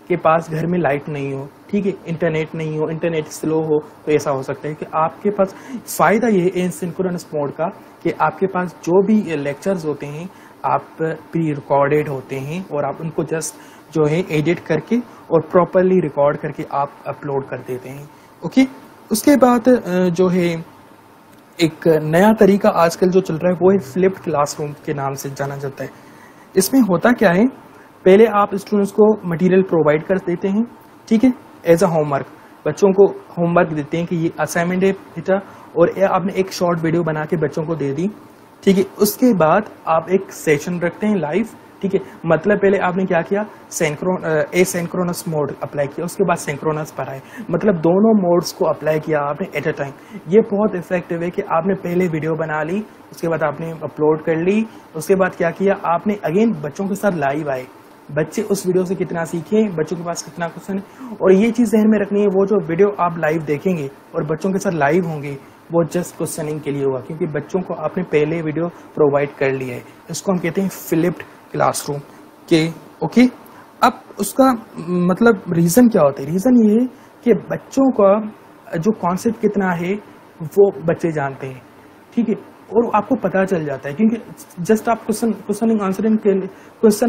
کے پاس گھر میں لائٹ نہیں ہو، ٹھیک ہے، انٹرنیٹ نہیں ہو، انٹرنیٹ سلو ہو، تو ایسا ہو سکتا ہے کہ آپ کے پاس فائدہ یہ ہے سنکرونس موڈ کا کہ آپ کے پاس جو بھی لیکچرز ہوتے ہیں آپ پری ریکارڈیڈ ہوتے ہیں اور آپ ان کو جسٹ جو ہے ایڈٹ کر کے اور پراپرلی ریکارڈ کر کے آپ اپلوڈ کر دیتے ہیں. اوکے. اس کے بعد جو ہے ایک نیا طریقہ آج کل جو چل رہا ہے وہ ہے فلپڈ کلاس روم کے نام سے جانا جاتا ہے. اس میں ہوتا کیا ہے، پہلے آپ اسٹوڈنٹس کو مٹیریل پرووائڈ کر دیتے ہیں، ٹھیک ہے، ایز اے ہوم ورک. بچوں کو ہوم ورک دیتے ہیں کہ یہ اسائنمنٹ ہے بیٹا، اور آپ نے ایک شارٹ ویڈیو بنا کے بچوں کو دے دی، ٹھیک ہے. اس کے بعد آپ ایک سیشن رکھتے ہیں لائیو، ٹھیک ہے. مطلب پہلے آپ نے کیا کیا، اے سینکرونس موڈ اپلائی کیا، اس کے بعد سینکرونس پڑھائے، مطلب دونوں موڈز کو اپلائی کیا آپ نے ایٹ اے ٹائم. یہ بہت افیکٹو ہے کہ آپ نے پہلے ویڈیو بنا لی، اس کے بعد آپ نے اپلوڈ کر لی، اس کے بعد کیا کیا آپ نے اگین بچوں کے ساتھ لائیو آئے. بچے اس ویڈیو سے کتنا سیکھیں، بچوں کے پاس کتنا کوشچن ہے. اور یہ چیز ذہن میں رکھنی ہے، وہ جو ویڈیو آپ لائیو دیکھیں گے اور بچوں کے ساتھ لائیو ہوں گے وہ جسٹ کوشچننگ کے لیے ہوا، کیونکہ بچوں کو آپ نے پہلے ویڈیو پرووائڈ کر لی ہے. اس کو ہم کہتے ہیں فلپڈ کلاس روم کے. اوکے. اب اس کا مطلب ریزن کیا ہوتا ہے، ریزن یہ ہے کہ بچوں کا جو کانسیپٹ کتنا ہے وہ بچے جانتے ہیں، ٹھیک ہے، اور آپ کو پتا چل جاتا ہے. کیونکہ جسٹ آپ کوشچن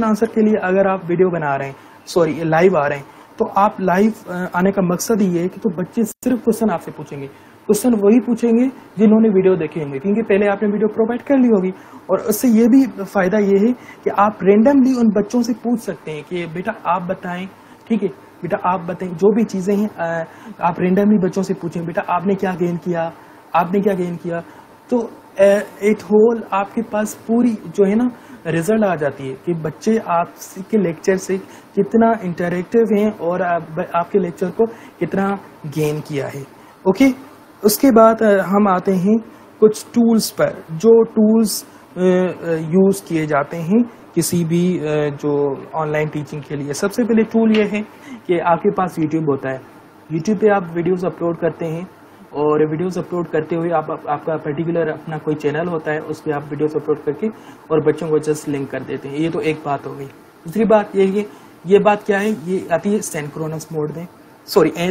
آنسر کے لیے اگر آپ ویڈیو بنا رہے ہیں، لائیو آ رہے ہیں، تو آپ لائیو آنے کا مقصد یہ ہے کہ تو بچے صرف کوشچن آپ سے پوچھیں گے، کوشچن وہی پوچھیں گے جنہوں نے ویڈیو دیکھے ہوں گے، کیونکہ پہلے آپ نے ویڈیو پرووائڈ کر لی ہوگی. اور اس سے یہ بھی فائدہ یہ ہے کہ آپ رینڈملی ان بچوں سے پوچھ سکتے ہیں کہ بیٹا آپ بتائیں، ٹھیک ہے، بیٹا آپ بتائیں جو بھی چیزیں ہیں آپ رینڈملی بچوں سے پوچھیں، بیٹا آپ نے کیا گین کیا، آپ نے کیا گین کیا. تو ایٹ ہول آپ کے پاس پوری جو ہے نا رزلٹ آ جاتی ہے کہ بچے آپ کے لیکچر سے کتنا انٹریکٹیو ہیں اور آپ کے لیکچر کو کتنا گین کیا ہے. اوکے. اس کے بعد ہم آتے ہیں کچھ ٹولز پر، جو ٹولز یوز کیے جاتے ہیں کسی بھی جو آن لائن ٹیچنگ کے لیے. سب سے پہلے ٹول یہ ہے کہ آپ کے پاس یوٹیوب ہوتا ہے. یوٹیوب پہ آپ ویڈیوز اپلوڈ کرتے ہیں اور ویڈیوز اپلوڈ کرتے ہوئے آپ کا پرٹیکولر اپنا کوئی چینل ہوتا ہے، اس پہ آپ ویڈیوز اپلوڈ کر کے اور بچوں کو جسٹ لنک کر دیتے ہیں. یہ تو ایک بات ہو گئی. دوسری بات یہ ہے، یہ بات کیا ہے، یہ آتی ہے سینکرونس موڈ میں،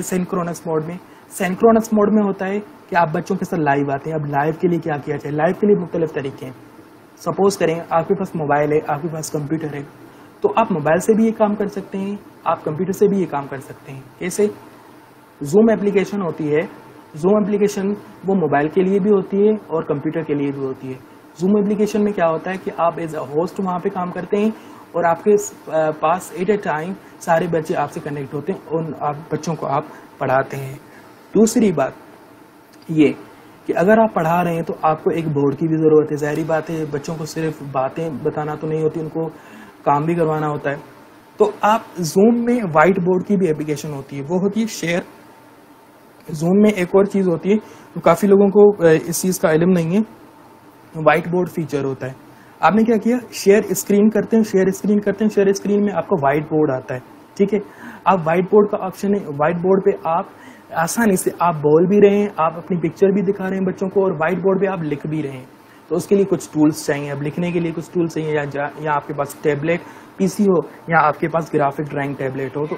سینکرونس موڈ میں. سینکرونس موڈ میں ہوتا ہے کہ آپ بچوں کے ساتھ لائیو آتے ہیں. اب لائیو کے لیے کیا کیا جائے، لائیو کے لیے مختلف طریقے ہیں. سپوز کریں آپ کے پاس موبائل ہے، آپ کے پاس کمپیوٹر ہے، تو آپ موبائل سے بھی یہ کام کر سکتے ہیں، آپ کمپیوٹر سے بھی یہ کام کر سکتے ہیں. کیسے؟ زوم اپلیکیشن ہوتی ہے. زوم اپلیکیشن وہ موبائل کے لیے بھی ہوتی ہے اور کمپیوٹر کے لیے بھی ہوتی ہے. زوم اپلیکیشن میں کیا ہوتا ہے کہ آپ ایز اے ہوسٹ وہاں پہ کام کرتے ہیں اور آپ کے پاس ایٹ اے ٹائم سارے بچے آپ سے کنیکٹ ہوتے ہیں اور آپ بچوں کو آپ پڑھاتے ہیں. دوسری بات یہ کہ اگر آپ پڑھا رہے ہیں تو آپ کو ایک بورڈ کی بھی ضرورت ہے. ظاہری بات ہے بچوں کو صرف باتیں بتانا تو نہیں ہوتی, ان کو کام بھی کروانا ہوتا ہے. تو آپ زوم میں وائٹ بورڈ کی بھی اپلیکیشن ہوتی ہے, وہ ہوتی ہے شیئر. زوم میں ایک اور چیز ہوتی ہے تو کافی لوگوں کو اس چیز کا علم نہیں ہے, وائٹ بورڈ فیچر ہوتا ہے. آپ نے کیا کیا, شیئر اسکرین کرتے ہیں, شیئر اسکرین میں آپ کو وائٹ بورڈ آتا ہے. ٹھیک ہے, آپ وائٹ بورڈ کا آپشن ہے, وائٹ بورڈ پہ آپ آسانی سے آپ بول بھی رہے ہیں, آپ اپنی پکچر بھی دکھا رہے ہیں بچوں کو, اور وائٹ بورڈ پہ آپ لکھ بھی رہے ہیں. تو اس کے لیے کچھ ٹولز چاہیے, اب لکھنے کے لیے کچھ ٹولز چاہیے, یا آپ کے پاس ٹیبلیٹ پی سی ہو یا آپ کے پاس گرافک ڈرائنگ ٹیبلیٹ ہو, تو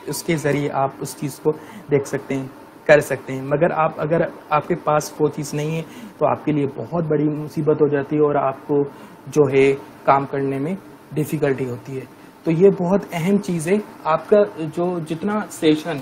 اس کے ذریعے آپ اس چیز کو دیکھ سکتے ہیں, کر سکتے ہیں. مگر اگر آپ کے پاس وہ چیز نہیں ہے تو آپ کے لیے بہت بڑی مصیبت ہو جاتی ہے اور آپ کو جو ہے کام کرنے میں ڈیفیکلٹی ہوتی ہے. تو یہ بہت اہم چیز ہے. آپ کا جو جتنا سیشن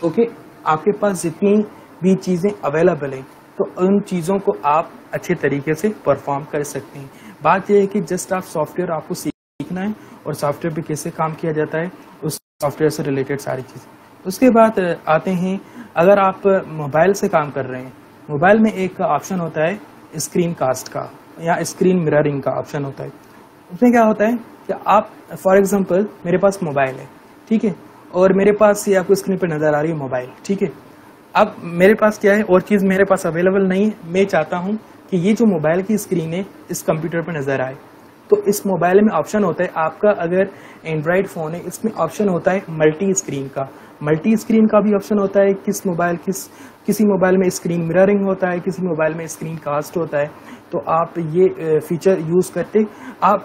اوکے, آپ کے پاس جتنی بھی چیزیں اویلیبل ہیں تو ان چیزوں کو آپ اچھے طریقے سے پرفارم کر سکتے ہیں. بات یہ ہے کہ جسٹ آپ سافٹ ویئر آپ کو سیکھنا ہے اور سافٹ ویئر پہ کیسے کام کیا جاتا ہے, اس سافٹ ویئر سے ریلیٹڈ ساری چیزیں. اس کے بعد آتے ہیں, اگر آپ موبائل سے کام کر رہے ہیں, موبائل میں ایک آپشن ہوتا ہے اسکرین کاسٹ کا یا اسکرین مررنگ کا آپشن ہوتا ہے. اس میں کیا ہوتا ہے کہ آپ فار ایگزامپل میرے پاس موبائل ہے, ٹھیک ہے, اور میرے پاس یہ آپ کو اسکرین پہ نظر آ رہی ہے موبائل, ٹھیک ہے. اب میرے پاس کیا ہے, اور چیز میرے پاس اویلیبل نہیں ہے, میں چاہتا ہوں کہ یہ جو موبائل کی اسکرین ہے اس کمپیوٹر پہ نظر آئے. تو اس موبائل میں آپشن ہوتا ہے, آپ کا اگر اینڈرائڈ فون ہے اس میں آپشن ہوتا ہے ملٹی اسکرین کا. ملٹی اسکرین کا بھی آپشن ہوتا ہے, کسی موبائل میں اسکرین مررنگ ہوتا ہے, کسی موبائل میں اسکرین کاسٹ ہوتا ہے. تو آپ یہ فیچر یوز کرتے, آپ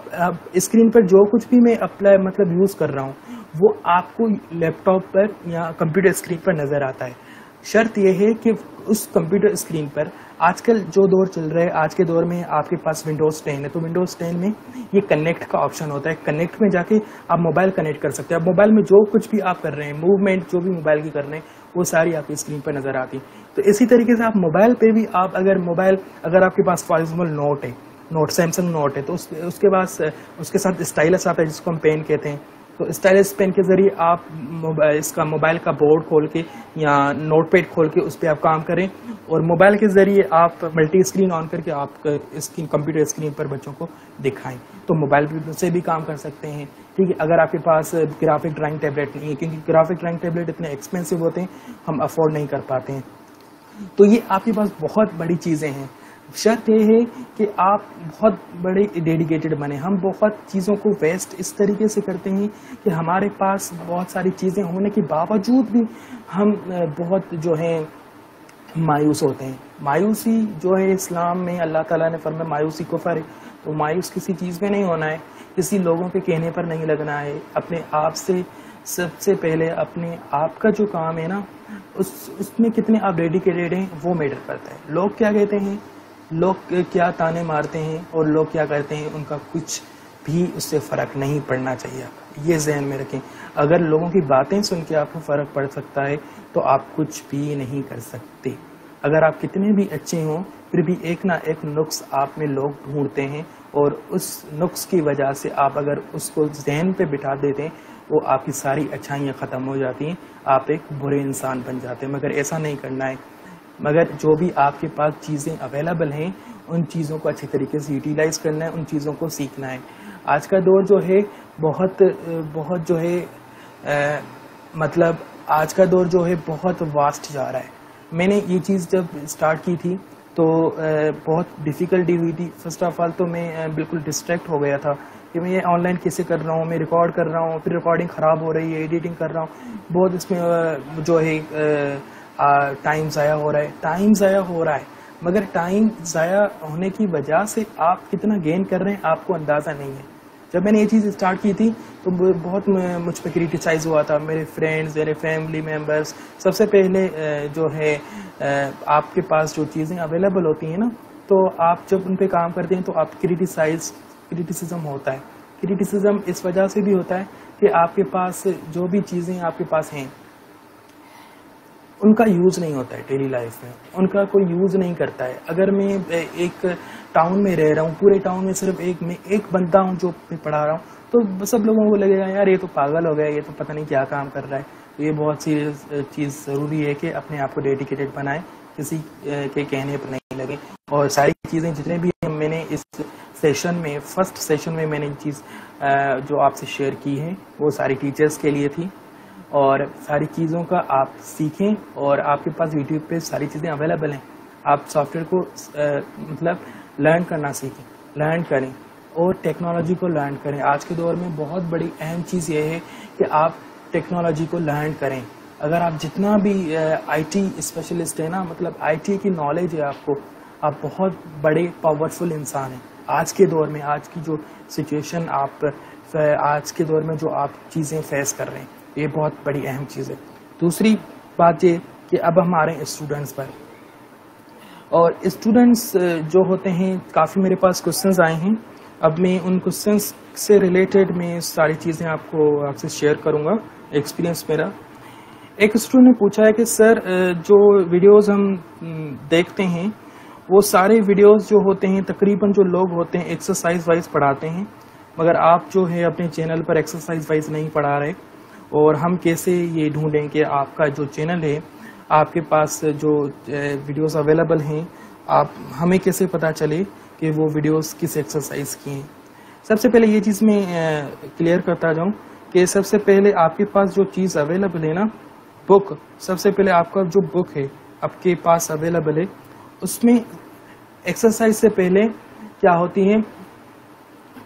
اسکرین پر جو کچھ بھی میں اپلائی مطلب یوز کر رہا ہوں وہ آپ کو لیپ ٹاپ پر یا کمپیوٹر اسکرین پر نظر آتا ہے. شرط یہ ہے کہ اس کمپیوٹر اسکرین پر آج کل جو دور چل رہا ہے, آج کے دور میں آپ کے پاس ونڈوز 10 ہے, تو ونڈوز 10 میں یہ کنیکٹ کا آپشن ہوتا ہے. کنیکٹ میں جا کے آپ موبائل کنیکٹ کر سکتے ہیں. اب موبائل میں جو کچھ بھی آپ کر رہے ہیں, موومنٹ جو بھی موبائل کی کر رہے ہیں, وہ ساری آپ کی اسکرین پر نظر آتی. تو اسی طریقے سے آپ موبائل پہ بھی آپ اگر آپ کے پاس for example note Samsung note ہے, تو اس کے بعد اس کے ساتھ اسٹائلس آتا ہے جس کو ہم پین کہتے ہیں. تو اسٹائلس پین کے ذریعے آپ اس کا موبائل کا بورڈ کھول کے یا نوٹ پیڈ کھول کے اس پہ آپ کام کریں, اور موبائل کے ذریعے آپ ملٹی اسکرین آن کر کے آپ کمپیوٹر اسکرین پر بچوں کو دکھائیں. تو موبائل سے بھی کام کر سکتے ہیں, ٹھیک ہے. اگر آپ کے پاس گرافک ڈرائنگ ٹیبلیٹ نہیں ہے, کیونکہ گرافک ڈرائنگ ٹیبلیٹ اتنے ایکسپینسو ہوتے ہیں, ہم افورڈ نہیں کر پاتے ہیں, تو یہ آپ کے پاس بہت بڑی چیزیں ہیں. شرط یہ ہے کہ آپ بہت بڑے ڈیڈیکیٹڈ بنے. ہم بہت چیزوں کو ویسٹ اس طریقے سے کرتے ہیں کہ ہمارے پاس بہت ساری چیزیں ہونے کے باوجود بھی ہم بہت جو ہے مایوس ہوتے ہیں. مایوسی جو ہے اسلام میں اللہ تعالیٰ نے فرمایا مایوسی کفر ہے. تو مایوس کسی چیز میں نہیں ہونا ہے, کسی لوگوں کے کہنے پر نہیں لگنا ہے. اپنے آپ سے سب سے پہلے اپنے آپ کا جو کام ہے نا, اس میں کتنے آپ ڈیڈیکیٹڈ ہیں وہ میٹر کرتا ہے. لوگ کیا کہتے ہیں, لوگ کیا تانے مارتے ہیں اور لوگ کیا کرتے ہیں, ان کا کچھ بھی اس سے فرق نہیں پڑنا چاہیے. یہ ذہن میں رکھیں. اگر لوگوں کی باتیں سن کے آپ کو فرق پڑ سکتا ہے تو آپ کچھ بھی نہیں کر سکتے. اگر آپ کتنے بھی اچھے ہوں پھر بھی ایک نہ ایک نقص آپ میں لوگ ڈھونڈتے ہیں, اور اس نقص کی وجہ سے آپ اگر اس کو ذہن پہ بٹھا دیتے ہیں وہ آپ کی ساری اچھائیاں ختم ہو جاتی ہیں, آپ ایک برے انسان بن جاتے ہیں. مگر ایسا نہیں کرنا ہے. مگر جو بھی آپ کے پاس چیزیں اویلیبل ہیں ان چیزوں کو اچھے طریقے سے یوٹیلائز کرنا ہے, ان چیزوں کو سیکھنا ہے. آج کا دور جو ہے بہت جو ہے مطلب آج کا دور جو ہے بہت واسٹ جا رہا ہے. میں نے یہ چیز جب اسٹارٹ کی تھی تو بہت ڈیفیکلٹی ہوئی تھی. فرسٹ آف آل تو میں بالکل ڈسٹریکٹ ہو گیا تھا کہ میں یہ آن لائن کیسے کر رہا ہوں, میں ریکارڈ کر رہا ہوں, پھر ریکارڈنگ خراب ہو رہی ہے, ایڈیٹنگ کر رہا ہوں, بہت اس میں جو ہے ٹائم ضائع ہو رہا ہے. مگر ٹائم ضائع ہونے کی وجہ سے آپ کتنا گین کر رہے ہیں آپ کو اندازہ نہیں ہے. جب میں نے یہ چیز اسٹارٹ کی تھی تو بہت مجھ پہ کریٹیسائز ہوا تھا. میرے فرینڈز, میرے فیملی ممبرس, سب سے پہلے جو ہے آپ کے پاس جو چیزیں اویلیبل ہوتی ہیں نا, تو آپ جب ان پہ کام کرتے ہیں تو آپ کریٹیسزم ہوتا ہے. کریٹیسزم اس وجہ سے بھی ہوتا ہے کہ آپ کے پاس جو بھی چیزیں آپ کے پاس ہیں ان کا یوز نہیں ہوتا ہے ڈیلی لائف میں, ان کا کوئی یوز نہیں کرتا ہے. اگر میں ایک ٹاؤن میں رہ رہا ہوں, پورے ٹاؤن میں صرف میں ایک بندہ ہوں جو پڑھا رہا ہوں, تو سب لوگوں کو لگے گا یار یہ تو پاگل ہو گیا, یہ تو پتہ نہیں کیا کام کر رہا ہے. یہ بہت سیریس چیز ضروری ہے کہ اپنے آپ کو ڈیڈیکیٹڈ بنائیں, کسی کے کہنے پر نہیں لگے. اور ساری چیزیں جتنے بھی میں نے اس سیشن میں, فرسٹ سیشن میں میں نے چیز جو آپ سے شیئر کی ہے وہ ساری ٹیچرز کے لیے تھی. اور ساری چیزوں کا آپ سیکھیں, اور آپ کے پاس یوٹیوب پہ ساری چیزیں اویلیبل ہیں. آپ سافٹ ویئر کو مطلب لرن کرنا سیکھیں, لرن کریں اور ٹیکنالوجی کو لرن کریں. آج کے دور میں بہت بڑی اہم چیز یہ ہے کہ آپ ٹیکنالوجی کو لرن کریں. اگر آپ جتنا بھی آئی ٹی اسپیشلسٹ ہیں نا, مطلب آئی ٹی کی نالج ہے آپ کو, آپ بہت بڑے پاورفل انسان ہیں آج کے دور میں. آج کی جو سچویشن آپ آج کے دور میں جو آپ چیزیں فیس کر رہے ہیں, یہ بہت بڑی اہم چیز ہے. دوسری بات یہ کہ اب ہم آ رہے ہیں اسٹوڈنٹس پر, اور اسٹوڈنٹس جو ہوتے ہیں کافی میرے پاس کوشچنز آئے ہیں. اب میں ان کوشچنس سے ریلیٹڈ میں ساری چیزیں آپ سے شیئر کروں گا, ایکسپیرینس میرا. ایک اسٹوڈنٹ نے پوچھا ہے کہ سر جو ویڈیوز ہم دیکھتے ہیں وہ سارے ویڈیوز جو ہوتے ہیں تقریباً جو لوگ ہوتے ہیں ایکسرسائز وائز پڑھاتے ہیں, مگر آپ جو ہے اپنے چینل پر ایکسرسائز وائز نہیں پڑھا رہے, اور ہم کیسے یہ ڈھونڈیں کہ آپ کا جو چینل ہے, آپ کے پاس جو ویڈیوز اویلیبل ہیں, آپ ہمیں کیسے پتہ چلے کہ وہ ویڈیوز کس ایکسرسائز کی ہیں. سب سے پہلے یہ چیز میں کلیئر کرتا جاؤں کہ سب سے پہلے آپ کے پاس جو چیز اویلیبل ہے نا, بک, سب سے پہلے آپ کا جو بک ہے آپ کے پاس اویلیبل ہے, اس میں ایکسرسائز سے پہلے کیا ہوتی ہیں,